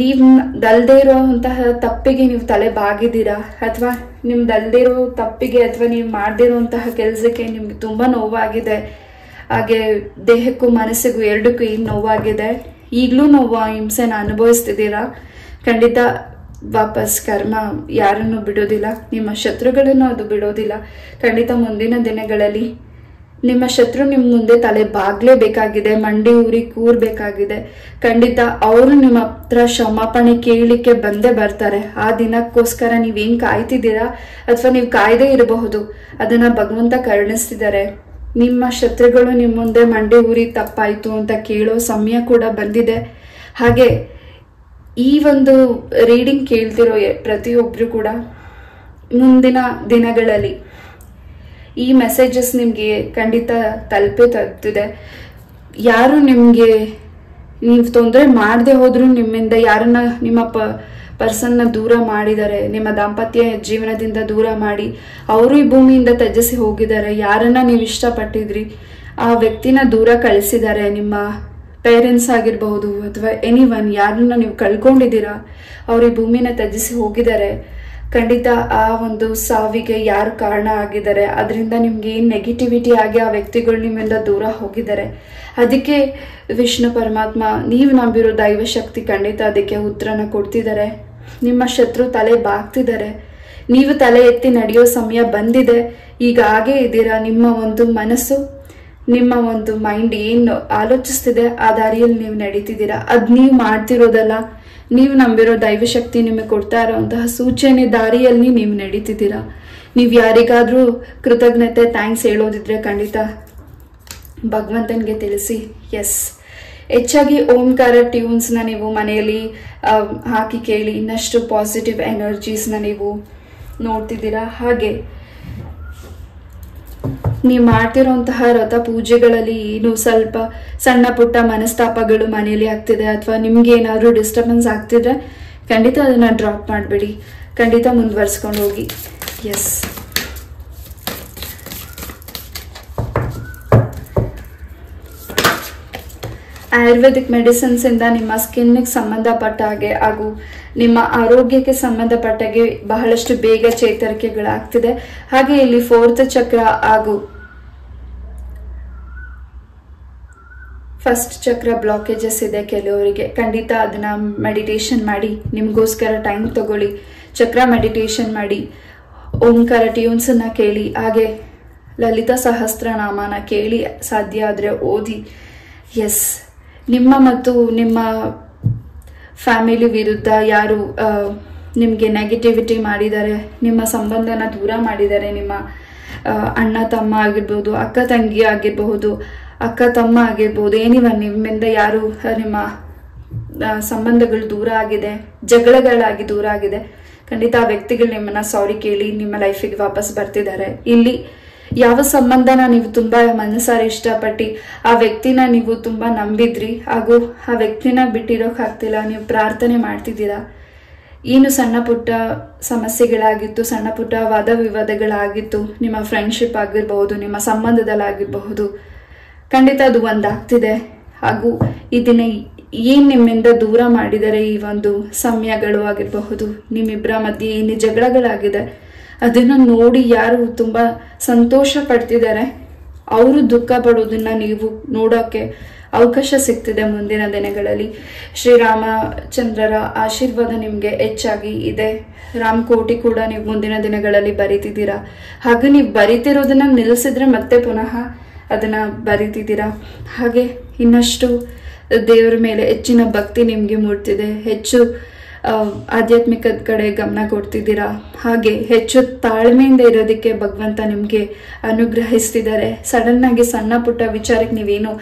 ನೀವು ದಲ್ದೇ ಇರೋಂತಹ ತಪ್ಪಿಗೆ ನೀವು ತಲೆ ಬಾಗಿದ್ದೀರಾ, ಅಥವಾ ನಿಮ್ದಲ್ದೇ ಇರೋ ತಪ್ಪಿಗೆ ಅಥವಾ ನೀವು ಮಾಡದೇ ಇರುವಂತಹ ಕೆಲಸಕ್ಕೆ ನಿಮ್ಗೆ ತುಂಬ ನೋವಾಗಿದೆ, ಹಾಗೆ ದೇಹಕ್ಕೂ ಮನಸ್ಸಿಗೂ ಎರಡಕ್ಕೂ ಏನು ನೋವಾಗಿದೆ, ಈಗಲೂ ನೋವು ಹಿಂಸೆನ ಅನುಭವಿಸ್ತಿದ್ದೀರಾ. ಖಂಡಿತ ವಾಪಸ್ ಕರ್ಮ ಯಾರನ್ನು ಬಿಡೋದಿಲ್ಲ, ನಿಮ್ಮ ಶತ್ರುಗಳನ್ನು ಅದು ಬಿಡೋದಿಲ್ಲ. ಖಂಡಿತ ಮುಂದಿನ ದಿನಗಳಲ್ಲಿ ನಿಮ್ಮ ಶತ್ರು ನಿಮ್ಮ ಮುಂದೆ ತಲೆ ಬಾಗ್ಲೇಬೇಕಾಗಿದೆ, ಮಂಡಿ ಊರಿ ಕೂರ್ಬೇಕಾಗಿದೆ. ಖಂಡಿತ ಅವರು ನಿಮ್ಮ ಹತ್ರ ಕ್ಷಮಾಪಣೆ ಕೇಳಲಿಕ್ಕೆ ಬಂದೇ ಬರ್ತಾರೆ. ಆ ದಿನಕ್ಕೋಸ್ಕರ ನೀವೇನು ಕಾಯ್ತಿದ್ದೀರಾ ಅಥವಾ ನೀವು ಕಾಯ್ದೇ ಇರಬಹುದು, ಅದನ್ನ ಭಗವಂತ ಕರುಣಿಸ್ತಿದ್ದಾರೆ. ನಿಮ್ಮ ಶತ್ರುಗಳು ನಿಮ್ಮ ಮುಂದೆ ಮಂಡಿ ಊರಿ ತಪ್ಪಾಯ್ತು ಅಂತ ಕೇಳೋ ಸಮಯ ಕೂಡ ಬಂದಿದೆ. ಹಾಗೆ ಈ ಒಂದು ರೀಡಿಂಗ್ ಕೇಳ್ತಿರೋ ಪ್ರತಿಯೊಬ್ಬರು ಕೂಡ ಮುಂದಿನ ದಿನಗಳಲ್ಲಿ ಈ ಮೆಸೇಜಸ್ ನಿಮಗೆ ಖಂಡಿತ ತಲುಪ್ತಿದೆ. ಯಾರು ನಿಮಗೆ ನೀವು ತೊಂದರೆ ಮಾಡದೆ ಹೋದ್ರೂ ನಿಮ್ಮಿಂದ ಯಾರನ್ನ ನಿಮ್ಮ ಪರ್ಸನ್ನ ದೂರ ಮಾಡಿದ್ದಾರೆ, ನಿಮ್ಮ ದಾಂಪತ್ಯ ಜೀವನದಿಂದ ದೂರ ಮಾಡಿ ಅವರು ಈ ಭೂಮಿಯಿಂದ ತ್ಯಜಿಸಿ ಹೋಗಿದ್ದಾರೆ. ಯಾರನ್ನ ನೀವು ಇಷ್ಟಪಟ್ಟಿದ್ರಿ ಆ ವ್ಯಕ್ತಿನ ದೂರ ಕಳಿಸಿದ್ದಾರೆ. ನಿಮ್ಮ ಪೇರೆಂಟ್ಸ್ ಆಗಿರಬಹುದು ಅಥವಾ ಎನಿವನ್ ಯಾರನ್ನ ನೀವು ಕಳ್ಕೊಂಡಿದ್ದೀರಾ, ಅವ್ರು ಈ ಭೂಮಿನ ತ್ಯಜಿಸಿ ಹೋಗಿದ್ದಾರೆ. ಖಂಡಿತ ಆ ಒಂದು ಸಾವಿಗೆ ಯಾರು ಕಾರಣ ಆಗಿದ್ದಾರೆ, ಅದರಿಂದ ನಿಮ್ಗೆ ಏನು ನೆಗೆಟಿವಿಟಿ ಆಗಿ ಆ ವ್ಯಕ್ತಿಗಳು ನಿಮ್ಮಿಂದ ದೂರ ಹೋಗಿದ್ದಾರೆ. ಅದಕ್ಕೆ ವಿಷ್ಣು ಪರಮಾತ್ಮ ನೀವು ನಂಬಿರೋ ದೈವಶಕ್ತಿ ಖಂಡಿತ ಅದಕ್ಕೆ ಉತ್ತರನ ಕೊಡ್ತಿದ್ದಾರೆ. ನಿಮ್ಮ ಶತ್ರು ತಲೆ ಬಾಗ್ತಿದ್ದಾರೆ, ನೀವು ತಲೆ ಎತ್ತಿ ನಡೆಯೋ ಸಮಯ ಬಂದಿದೆ. ಈಗ ಹಾಗೇ ಇದ್ದೀರಾ. ನಿಮ್ಮ ಒಂದು ಮನಸ್ಸು, ನಿಮ್ಮ ಒಂದು ಮೈಂಡ್ ಏನು ಆಲೋಚಿಸ್ತಿದೆ ಆ ದಾರಿಯಲ್ಲಿ ನೀವು ನಡೀತಿದ್ದೀರಾ. ಅದ್ ನೀವು ಮಾಡ್ತಿರೋದಲ್ಲ, ನೀವು ನಂಬಿರೋ ದೈವಶಕ್ತಿ ನಿಮಗೆ ಕೊಡ್ತಾ ಇರೋಂತಹ ಸೂಚನೆ ದಾರಿಯಲ್ಲಿ ನೀವು ನಡೀತಿದ್ದೀರಾ. ನೀವು ಯಾರಿಗಾದ್ರೂ ಕೃತಜ್ಞತೆ ಥ್ಯಾಂಕ್ಸ್ ಹೇಳೋದಿದ್ರೆ ಖಂಡಿತ ಭಗವಂತನಿಗೆ ತಿಳಿಸಿ. ಎಸ್, ಹೆಚ್ಚಾಗಿ ಓಂಕಾರ ಟ್ಯೂನ್ಸ್ನ ನೀವು ಮನೆಯಲ್ಲಿ ಹಾಕಿ ಕೇಳಿ, ಇನ್ನಷ್ಟು ಪಾಸಿಟಿವ್ ಎನರ್ಜೀಸ್ನ ನೀವು ನೋಡ್ತಿದ್ದೀರಾ. ಹಾಗೆ ನೀವು ಮಾಡ್ತಿರೋಂತಹ ವ್ರತ ಪೂಜೆಗಳಲ್ಲಿ ಏನು ಸ್ವಲ್ಪ ಸಣ್ಣ ಪುಟ್ಟ ಮನಸ್ತಾಪಗಳು ಮನೆಯಲ್ಲಿ ಆಗ್ತಿದೆ ಅಥವಾ ನಿಮ್ಗೆ ಏನಾದರೂ ಡಿಸ್ಟರ್ಬೆನ್ಸ್ ಆಗ್ತಿದ್ರೆ ಖಂಡಿತ ಅದನ್ನ ಡ್ರಾಪ್ ಮಾಡಬೇಡಿ, ಖಂಡಿತ ಮುಂದುವರ್ಸ್ಕೊಂಡು ಹೋಗಿ. ಎಸ್, ಆಯುರ್ವೇದಿಕ್ ಮೆಡಿಸಿನ್ಸ್ ಇಂದ ನಿಮ್ಮ ಸ್ಕಿನ್ಗೆ ಸಂಬಂಧಪಟ್ಟ ಹಾಗೆ ಹಾಗೂ ನಿಮ್ಮ ಆರೋಗ್ಯಕ್ಕೆ ಸಂಬಂಧಪಟ್ಟಾಗೆ ಬಹಳಷ್ಟು ಬೇಗ ಚೇತರಿಕೆಗಳಾಗ್ತಿದೆ. ಹಾಗೆ ಇಲ್ಲಿ 4th ಚಕ್ರ ಹಾಗೂ 1st ಚಕ್ರ ಬ್ಲಾಕೇಜಸ್ ಇದೆ ಕೆಲವರಿಗೆ. ಖಂಡಿತ ಅದನ್ನ ಮೆಡಿಟೇಷನ್ ಮಾಡಿ, ನಿಮಗೋಸ್ಕರ ಟೈಮ್ ತಗೊಳ್ಳಿ, ಚಕ್ರ ಮೆಡಿಟೇಷನ್ ಮಾಡಿ, ಓಂಕಾರ ಟ್ಯೂನ್ಸ್ ಅನ್ನ ಕೇಳಿ, ಹಾಗೆ ಲಲಿತಾ ಸಹಸ್ರನಾಮನ ಕೇಳಿ, ಸಾಧ್ಯ ಆದರೆ ಓದಿ. ಎಸ್, ನಿಮ್ಮ ಮತ್ತು ನಿಮ್ಮ ಫ್ಯಾಮಿಲಿ ವಿರುದ್ಧ ಯಾರು ನಿಮಗೆ ನೆಗೆಟಿವಿಟಿ ಮಾಡಿದ್ದಾರೆ, ನಿಮ್ಮ ಸಂಬಂಧನ ದೂರ ಮಾಡಿದ್ದಾರೆ, ನಿಮ್ಮ ಅಣ್ಣ ತಮ್ಮ ಆಗಿರ್ಬೋದು, ಅಕ್ಕ ತಂಗಿ ಆಗಿರಬಹುದು, ಅಕ್ಕ ತಮ್ಮ ಆಗಿರ್ಬೋದು, ಏನಿವನ್ ನಿಮ್ಮಿಂದ ಯಾರು ನಿಮ್ಮ ಸಂಬಂಧಗಳು ದೂರ ಆಗಿದೆ, ಜಗಳಗಳಾಗಿ ದೂರ ಆಗಿದೆ, ಖಂಡಿತ ಆ ವ್ಯಕ್ತಿಗಳು ನಿಮ್ಮನ್ನ ಸಾರಿ ಕೇಳಿ ನಿಮ್ಮ ಲೈಫಿಗೆ ವಾಪಸ್ ಬರ್ತಿದ್ದಾರೆ. ಇಲ್ಲಿ ಯಾವ ಸಂಬಂಧನ ನೀವು ತುಂಬಾ ಮನಸಾರೆ ಇಷ್ಟಪಟ್ಟು ಆ ವ್ಯಕ್ತಿನ ನೀವು ತುಂಬಾ ನಂಬಿದ್ರಿ ಹಾಗೂ ಆ ವ್ಯಕ್ತಿನ ಬಿಟ್ಟಿರೋಕ್ಕಾಗ್ತಿಲ್ಲ, ನೀವು ಪ್ರಾರ್ಥನೆ ಮಾಡ್ತಿದ್ದೀರಾ. ಏನು ಸಣ್ಣ ಪುಟ್ಟ ಸಮಸ್ಯೆಗಳಾಗಿತ್ತು, ಸಣ್ಣ ಪುಟ್ಟ ವಾದ ವಿವಾದಗಳಾಗಿತ್ತು, ನಿಮ್ಮ ಫ್ರೆಂಡ್ಶಿಪ್ ಆಗಿರಬಹುದು, ನಿಮ್ಮ ಸಂಬಂಧದಲ್ಲಾಗಿರಬಹುದು, ಖಂಡಿತ ಅದು ಒಂದಾಗ್ತಿದೆ. ಹಾಗೂ ಇದನ್ನ ಏನ್ ನಿಮ್ಮಿಂದ ದೂರ ಮಾಡಿದರೆ ಈ ಒಂದು ಸಮಯಗಳು ಆಗಿರಬಹುದು, ನಿಮ್ಮಿಬ್ಬರ ಮಧ್ಯೆ ಏನು ಜಗಳಗಳಾಗಿದೆ ಅದನ್ನ ನೋಡಿ ಯಾರು ತುಂಬಾ ಸಂತೋಷ ಪಡ್ತಿದ್ದಾರೆ ಅವರು ದುಃಖ ಪಡೋದನ್ನ ನೀವು ನೋಡೋಕೆ ಅವಕಾಶ ಸಿಗ್ತಿದೆ ಮುಂದಿನ ದಿನಗಳಲ್ಲಿ. ಶ್ರೀರಾಮಚಂದ್ರರ ಆಶೀರ್ವಾದ ನಿಮ್ಗೆ ಹೆಚ್ಚಾಗಿ ಇದೆ. ರಾಮಕೋಟಿ ಕೂಡ ನೀವು ಮುಂದಿನ ದಿನಗಳಲ್ಲಿ ಬರೀತಿದ್ದೀರಾ. ಹಾಗೆ ನೀವು ಬರೀತಿರೋದನ್ನ ನಿಲ್ಲಿಸಿದ್ರೆ ಮತ್ತೆ ಪುನಃ ಅದನ್ನ ಬರೀತಿದ್ದೀರಾ. ಹಾಗೆ ಇನ್ನಷ್ಟು ದೇವರ ಮೇಲೆ ಹೆಚ್ಚಿನ ಭಕ್ತಿ ನಿಮ್ಗೆ ಮೂಡ್ತಿದೆ, ಹೆಚ್ಚು ಆಧ್ಯಾತ್ಮಿಕದ ಕಡೆ ಗಮನ ಕೊಡ್ತಿದ್ದೀರಾ. ಹಾಗೆ ಹೆಚ್ಚು ತಾಳ್ಮೆಯಿಂದ ಇರೋದಕ್ಕೆ ಭಗವಂತ ನಿಮ್ಗೆ ಅನುಗ್ರಹಿಸ್ತಿದ್ದಾರೆ. ಸಡನ್ ಆಗಿ ಸಣ್ಣ ಪುಟ್ಟ ವಿಚಾರಕ್ಕೆ ನೀವೇನು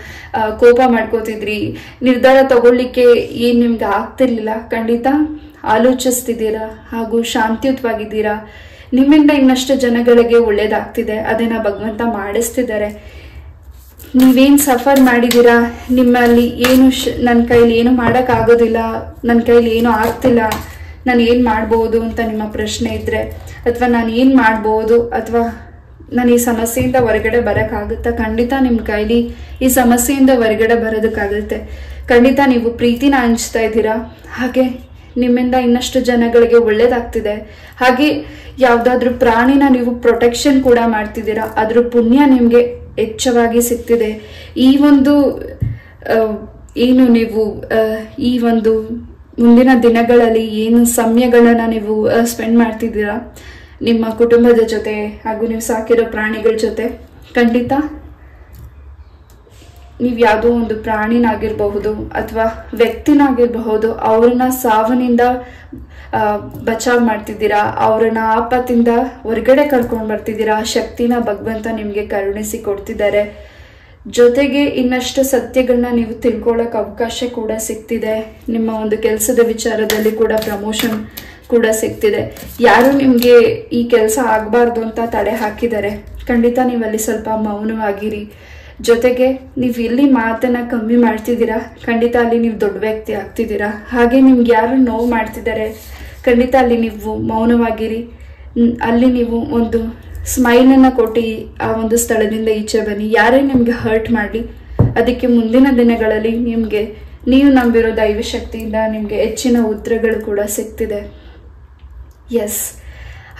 ಕೋಪ ಮಾಡ್ಕೋತಿದ್ರಿ, ನಿರ್ಧಾರ ತಗೊಳ್ಳಿಕ್ಕೆ ಏನ್ ನಿಮ್ಗೆ ಆಗ್ತಿರ್ಲಿಲ್ಲ, ಖಂಡಿತ ಆಲೋಚಿಸ್ತಿದ್ದೀರಾ ಹಾಗೂ ಶಾಂತಿಯುತವಾಗಿದ್ದೀರಾ. ನಿಮ್ಮಿಂದ ಇನ್ನಷ್ಟು ಜನಗಳಿಗೆ ಒಳ್ಳೇದಾಗ್ತಿದೆ, ಅದನ್ನ ಭಗವಂತ ಮಾಡಿಸ್ತಿದ್ದಾರೆ. ನೀವೇನ್ ಸಫರ್ ಮಾಡಿದೀರಾ, ನಿಮ್ಮಲ್ಲಿ ಏನು ನನ್ನ ಕೈಲಿ ಏನು ಮಾಡಕ್ ಆಗೋದಿಲ್ಲ, ನನ್ನ ಕೈಲಿ ಏನು ಆಗ್ತಿಲ್ಲ, ನಾನು ಏನ್ ಮಾಡ್ಬೋದು ಅಂತ ನಿಮ್ಮ ಪ್ರಶ್ನೆ ಇದ್ರೆ, ಅಥವಾ ನಾನು ಏನ್ ಮಾಡ್ಬೋದು ಅಥವಾ ನಾನು ಈ ಸಮಸ್ಯೆಯಿಂದ ಹೊರಗಡೆ ಬರಕ್ಕಾಗುತ್ತಾ, ಖಂಡಿತ ನಿಮ್ಮ ಕೈಲಿ ಈ ಸಮಸ್ಯೆಯಿಂದ ಹೊರಗಡೆ ಬರೋದಕ್ಕಾಗುತ್ತೆ. ಖಂಡಿತ ನೀವು ಪ್ರೀತಿನ ಹಂಚ್ತಾ ಇದ್ದೀರಾ. ಹಾಗೆ ನಿಮ್ಮಿಂದ ಇನ್ನಷ್ಟು ಜನಗಳಿಗೆ ಒಳ್ಳೇದಾಗ್ತಿದೆ. ಹಾಗೆ ಯಾವ್ದಾದ್ರು ಪ್ರಾಣಿನ ನೀವು ಪ್ರೊಟೆಕ್ಷನ್ ಕೂಡ ಮಾಡ್ತಿದ್ದೀರಾ, ಅದ್ರ ಪುಣ್ಯ ನಿಮ್ಗೆ ಹೆಚ್ಚವಾಗಿ ಸಿಗ್ತಿದೆ. ಈ ಒಂದು ಏನು ನೀವು ಈ ಒಂದು ಮುಂದಿನ ದಿನಗಳಲ್ಲಿ ಏನು ಸಮಯಗಳನ್ನ ನೀವು ಸ್ಪೆಂಡ್ ಮಾಡ್ತಿದ್ದೀರಾ ನಿಮ್ಮ ಕುಟುಂಬದ ಜೊತೆ ಹಾಗೂ ನೀವು ಸಾಕಿರೋ ಪ್ರಾಣಿಗಳ ಜೊತೆ, ಖಂಡಿತ ನೀವು ಯಾವುದೋ ಒಂದು ಪ್ರಾಣಿನಾಗಿರಬಹುದು ಅಥವಾ ವ್ಯಕ್ತಿನಾಗಿರಬಹುದು, ಅವ್ರನ್ನ ಸಾವನಿಂದ ಬಚಾವ್ ಮಾಡ್ತಿದ್ದೀರಾ, ಅವ್ರನ್ನ ಆಪತ್ತಿಂದ ಹೊರಗಡೆ ಕರ್ಕೊಂಡು ಬರ್ತಿದ್ದೀರಾ. ಆ ಶಕ್ತಿನ ಭಗವಂತ ನಿಮಗೆ ಕರುಣಿಸಿ ಕೊಡ್ತಿದ್ದಾರೆ. ಜೊತೆಗೆ ಇನ್ನಷ್ಟು ಸತ್ಯಗಳನ್ನ ನೀವು ತಿಳ್ಕೊಳ್ಳೋಕೆ ಅವಕಾಶ ಕೂಡ ಸಿಗ್ತಿದೆ. ನಿಮ್ಮ ಒಂದು ಕೆಲಸದ ವಿಚಾರದಲ್ಲಿ ಕೂಡ ಪ್ರಮೋಷನ್ ಕೂಡ ಸಿಗ್ತಿದೆ. ಯಾರು ನಿಮಗೆ ಈ ಕೆಲಸ ಆಗಬಾರ್ದು ಅಂತ ತಡೆ ಹಾಕಿದ್ದಾರೆ, ಖಂಡಿತ ನೀವಲ್ಲಿ ಸ್ವಲ್ಪ ಮೌನವಾಗಿರಿ. ಜೊತೆಗೆ ನೀವು ಎಲ್ಲಿ ಮಾತನ್ನ ಕಮ್ಮಿ ಮಾಡ್ತಿದ್ದೀರಾ, ಖಂಡಿತ ಅಲ್ಲಿ ನೀವು ದೊಡ್ಡ ವ್ಯಕ್ತಿ ಆಗ್ತಿದ್ದೀರಾ. ಹಾಗೆ ನಿಮ್ಗೆ ಯಾರು ನೋವು ಮಾಡ್ತಿದ್ದಾರೆ, ಖಂಡಿತ ಅಲ್ಲಿ ನೀವು ಮೌನವಾಗಿರಿ. ಅಲ್ಲಿ ನೀವು ಒಂದು ಸ್ಮೈಲನ್ನು ಕೊಟ್ಟು ಆ ಒಂದು ಸ್ಥಳದಿಂದ ಈಚೆ ಬನ್ನಿ. ಯಾರೇ ನಿಮ್ಗೆ ಹರ್ಟ್ ಮಾಡಲಿ, ಅದಕ್ಕೆ ಮುಂದಿನ ದಿನಗಳಲ್ಲಿ ನಿಮಗೆ ನೀವು ನಂಬಿರೋ ದೈವ ಶಕ್ತಿಯಿಂದ ನಿಮಗೆ ಹೆಚ್ಚಿನ ಉತ್ತರಗಳು ಕೂಡ ಸಿಗ್ತಿದೆ. ಎಸ್,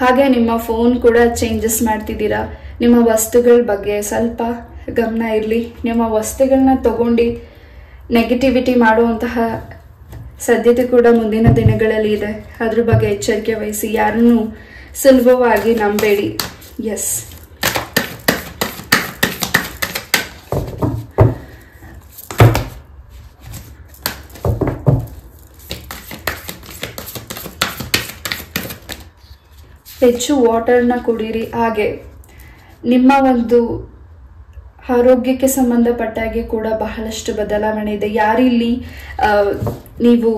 ಹಾಗೆ ನಿಮ್ಮ ಫೋನ್ ಕೂಡ ಚೇಂಜಸ್ ಮಾಡ್ತಿದ್ದೀರಾ. ನಿಮ್ಮ ವಸ್ತುಗಳ ಬಗ್ಗೆ ಸ್ವಲ್ಪ ಗಮನ ಇರಲಿ. ನಿಮ್ಮ ವಸ್ತುಗಳನ್ನ ತಗೊಂಡು ನೆಗೆಟಿವಿಟಿ ಮಾಡುವಂತಹ ಸಾಧ್ಯತೆ ಕೂಡ ಮುಂದಿನ ದಿನಗಳಲ್ಲಿ ಇದೆ. ಅದ್ರ ಬಗ್ಗೆ ಎಚ್ಚರಿಕೆ ವಹಿಸಿ. ಯಾರನ್ನು ಸುಲಭವಾಗಿ ನಂಬೇಡಿ. ಎಸ್, ಹೆಚ್ಚು ವಾಟರ್ನ ಕುಡೀರಿ. ಹಾಗೆ ನಿಮ್ಮ ಒಂದು ಆರೋಗ್ಯಕ್ಕೆ ಸಂಬಂಧಪಟ್ಟಾಗೆ ಕೂಡ ಬಹಳಷ್ಟು ಬದಲಾವಣೆ ಇದೆ. ಯಾರಿಲ್ಲಿ ನೀವು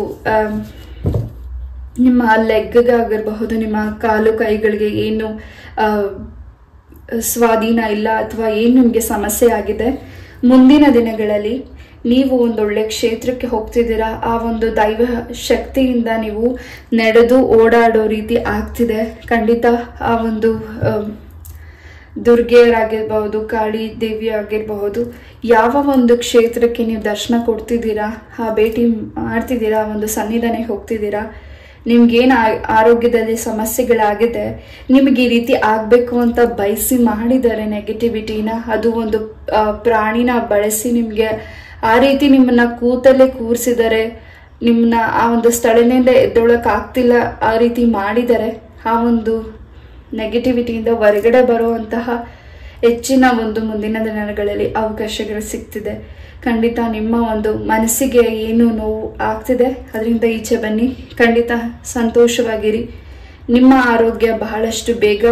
ನಿಮ್ಮ ಲೆಗ್ಗಾಗಿರಬಹುದು, ನಿಮ್ಮ ಕಾಲು ಕೈಗಳಿಗೆ ಏನು ಸ್ವಾಧೀನ ಇಲ್ಲ ಅಥವಾ ಏನು ನಿಮಗೆ ಸಮಸ್ಯೆ ಆಗಿದೆ, ಮುಂದಿನ ದಿನಗಳಲ್ಲಿ ನೀವು ಒಂದೊಳ್ಳೆ ಕ್ಷೇತ್ರಕ್ಕೆ ಹೋಗ್ತಿದ್ದೀರಾ. ಆ ಒಂದು ದೈವ ಶಕ್ತಿಯಿಂದ ನೀವು ನಡೆದು ಓಡಾಡೋ ರೀತಿ ಆಗ್ತಿದೆ. ಖಂಡಿತ ಆ ಒಂದು ದುರ್ಗೆಯರಾಗಿರ್ಬಹುದು, ಕಾಳಿ ದೇವಿ ಆಗಿರಬಹುದು, ಯಾವ ಒಂದು ಕ್ಷೇತ್ರಕ್ಕೆ ನೀವು ದರ್ಶನ ಕೊಡ್ತಿದ್ದೀರಾ, ಆ ಭೇಟಿ ಮಾಡ್ತಿದ್ದೀರಾ, ಒಂದು ಸನ್ನಿಧಾನಕ್ಕೆ ಹೋಗ್ತಿದ್ದೀರಾ, ನಿಮ್ಗೇನು ಆರೋಗ್ಯದಲ್ಲಿ ಸಮಸ್ಯೆಗಳಾಗಿದೆ, ನಿಮಗೆ ಈ ರೀತಿ ಆಗಬೇಕು ಅಂತ ಬಯಸಿ ಮಾಡಿದ್ದಾರೆ ನೆಗೆಟಿವಿಟಿನ, ಅದು ಒಂದು ಪ್ರಾಣಿನ ಬಳಸಿ ನಿಮಗೆ ಆ ರೀತಿ ನಿಮ್ಮನ್ನ ಕೂತಲ್ಲೇ ಕೂರಿಸಿದ್ದಾರೆ, ನಿಮ್ಮನ್ನ ಆ ಒಂದು ಸ್ಥಳದಿಂದ ಎದ್ದೊಳಕ್ ಆಗ್ತಿಲ್ಲ, ಆ ರೀತಿ ಮಾಡಿದ್ದಾರೆ. ಆ ಒಂದು ನೆಗೆಟಿವಿಟಿಯಿಂದ ಹೊರಗಡೆ ಬರುವಂತಹ ಹೆಚ್ಚಿನ ಒಂದು ಮುಂದಿನ ದಿನಗಳಲ್ಲಿ ಅವಕಾಶಗಳು ಸಿಗ್ತಿದೆ. ಖಂಡಿತ ನಿಮ್ಮ ಒಂದು ಮನಸ್ಸಿಗೆ ಏನು ನೋವು ಆಗ್ತಿದೆ ಅದರಿಂದ ಈಚೆ ಬನ್ನಿ. ಖಂಡಿತ ಸಂತೋಷವಾಗಿರಿ. ನಿಮ್ಮ ಆರೋಗ್ಯ ಬಹಳಷ್ಟು ಬೇಗ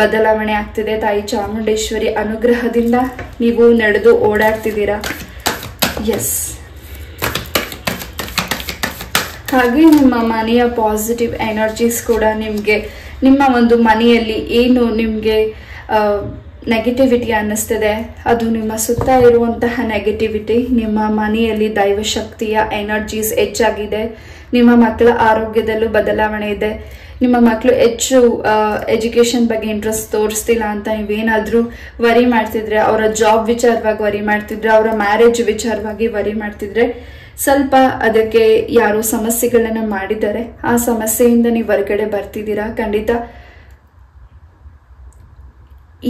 ಬದಲಾವಣೆ ಆಗ್ತಿದೆ. ತಾಯಿ ಚಾಮುಂಡೇಶ್ವರಿ ಅನುಗ್ರಹದಿಂದ ನೀವು ನಡೆದು ಓಡಾಡ್ತಿದ್ದೀರಾ. ಎಸ್, ಹಾಗೆ ನಿಮ್ಮ ಮನೆಯ ಪಾಸಿಟಿವ್ ಎನರ್ಜೀಸ್ ಕೂಡ ನಿಮಗೆ, ನಿಮ್ಮ ಒಂದು ಮನೆಯಲ್ಲಿ ಏನು ನಿಮಗೆ ನೆಗೆಟಿವಿಟಿ ಅನ್ನಿಸ್ತದೆ, ಅದು ನಿಮ್ಮ ಸುತ್ತ ಇರುವಂತಹ ನೆಗೆಟಿವಿಟಿ, ನಿಮ್ಮ ಮನೆಯಲ್ಲಿ ದೈವಶಕ್ತಿಯ ಎನರ್ಜೀಸ್ ಹೆಚ್ಚಾಗಿದೆ. ನಿಮ್ಮ ಮಕ್ಕಳ ಆರೋಗ್ಯದಲ್ಲೂ ಬದಲಾವಣೆ ಇದೆ. ನಿಮ್ಮ ಮಕ್ಕಳು ಹೆಚ್ಚು ಎಜುಕೇಷನ್ ಬಗ್ಗೆ ಇಂಟ್ರೆಸ್ಟ್ ತೋರಿಸ್ತಿಲ್ಲ ಅಂತ ನೀವೇನಾದರೂ ವರಿ ಮಾಡ್ತಿದ್ರೆ, ಅವರ ಜಾಬ್ ವಿಚಾರವಾಗಿ ವರಿ ಮಾಡ್ತಿದ್ರೆ, ಅವರ ಮ್ಯಾರೇಜ್ ವಿಚಾರವಾಗಿ ವರಿ ಮಾಡ್ತಿದ್ರೆ, ಸ್ವಲ್ಪ ಅದಕ್ಕೆ ಯಾರೋ ಸಮಸ್ಯೆಗಳನ್ನ ಮಾಡಿದ್ದಾರೆ, ಆ ಸಮಸ್ಯೆಯಿಂದ ನೀವು ಹೊರಗಡೆ ಬರ್ತಿದ್ದೀರಾ. ಖಂಡಿತ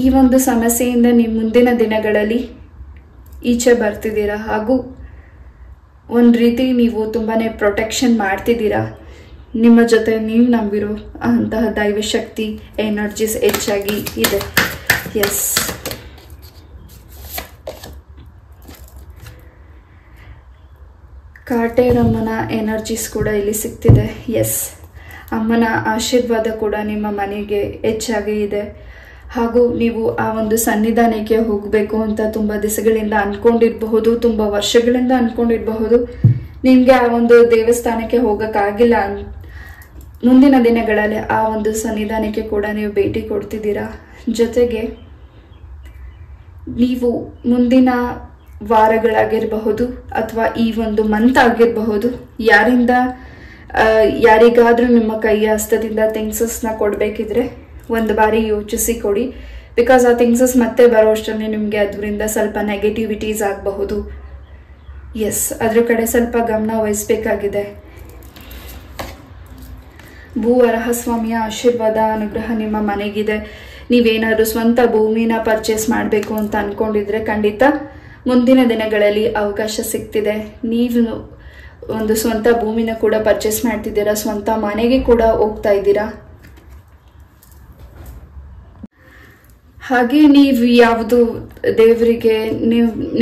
ಈ ಒಂದು ಸಮಸ್ಯೆಯಿಂದ ನೀವು ಮುಂದಿನ ದಿನಗಳಲ್ಲಿ ಈಚೆ ಬರ್ತಿದ್ದೀರಾ. ಹಾಗೂ ಒಂದು ರೀತಿ ನೀವು ತುಂಬಾನೇ ಪ್ರೊಟೆಕ್ಷನ್ ಮಾಡ್ತಿದ್ದೀರಾ. ನಿಮ್ಮ ಜೊತೆ ನೀವು ನಂಬಿರೋ ಅಂತಹ ದೈವಶಕ್ತಿ ಎನರ್ಜೀಸ್ ಹೆಚ್ಚಾಗಿ ಇದೆ. ಎಸ್, ಕಾಟೇರಮ್ಮನ ಎನರ್ಜೀಸ್ ಕೂಡ ಇಲ್ಲಿ ಸಿಗ್ತಿದೆ. ಎಸ್, ಅಮ್ಮನ ಆಶೀರ್ವಾದ ಕೂಡ ನಿಮ್ಮ ಮನೆಗೆ ಹೆಚ್ಚಾಗಿ ಇದೆ. ಹಾಗೂ ನೀವು ಆ ಒಂದು ಸನ್ನಿಧಾನಕ್ಕೆ ಹೋಗಬೇಕು ಅಂತ ತುಂಬ ದಿವಸಗಳಿಂದ ಅಂದ್ಕೊಂಡಿರಬಹುದು, ತುಂಬ ವರ್ಷಗಳಿಂದ ಅಂದ್ಕೊಂಡಿರಬಹುದು. ನಿಮಗೆ ಆ ಒಂದು ದೇವಸ್ಥಾನಕ್ಕೆ ಹೋಗೋಕ್ಕಾಗಿಲ್ಲ. ಮುಂದಿನ ದಿನಗಳಲ್ಲಿ ಆ ಒಂದು ಸನ್ನಿಧಾನಕ್ಕೆ ಕೂಡ ನೀವು ಭೇಟಿ ಕೊಡ್ತಿದ್ದೀರಾ. ಜೊತೆಗೆ ನೀವು ಮುಂದಿನ ವಾರಗಳಾಗಿರಬಹುದು ಅಥವಾ ಈ ಒಂದು ಮಂತ್ ಆಗಿರಬಹುದು, ಯಾರಿಗಾದ್ರೂ ನಿಮ್ಮ ಕೈಯ ಹಸ್ತದಿಂದ ಥಿಂಗ್ಸಸ್ನ ಕೊಡಬೇಕಿದ್ರೆ ಒಂದು ಬಾರಿ ಯೋಚಿಸಿ ಕೊಡಿ. ಬಿಕಾಸ್ ಆ ಥಿಂಗ್ಸಸ್ ಮತ್ತೆ ಬರೋ ಅಷ್ಟರಲ್ಲಿ ನಿಮಗೆ ಅದರಿಂದ ಸ್ವಲ್ಪ ನೆಗೆಟಿವಿಟೀಸ್ ಆಗಬಹುದು. ಎಸ್, ಅದ್ರ ಕಡೆ ಸ್ವಲ್ಪ ಗಮನ ವಹಿಸಬೇಕಾಗಿದೆ. ಭೂ ವರಹ ಸ್ವಾಮಿಯ ಆಶೀರ್ವಾದ ಅನುಗ್ರಹ ನಿಮ್ಮ ಮನೆಗಿದೆ. ನೀವೇನಾದ್ರು ಸ್ವಂತ ಭೂಮಿನ ಪರ್ಚೇಸ್ ಮಾಡಬೇಕು ಅಂತ ಅನ್ಕೊಂಡಿದ್ರೆ ಖಂಡಿತ ಮುಂದಿನ ದಿನಗಳಲ್ಲಿ ಅವಕಾಶ ಸಿಗ್ತಿದೆ. ನೀವು ಒಂದು ಸ್ವಂತ ಭೂಮಿನ ಕೂಡ ಪರ್ಚೇಸ್ ಮಾಡ್ತಿದ್ದೀರಾ, ಸ್ವಂತ ಮನೆಗೆ ಕೂಡ ಹೋಗ್ತಾ ಇದ್ದೀರಾ. ಹಾಗೆ ನೀವು ಯಾವುದು ದೇವರಿಗೆ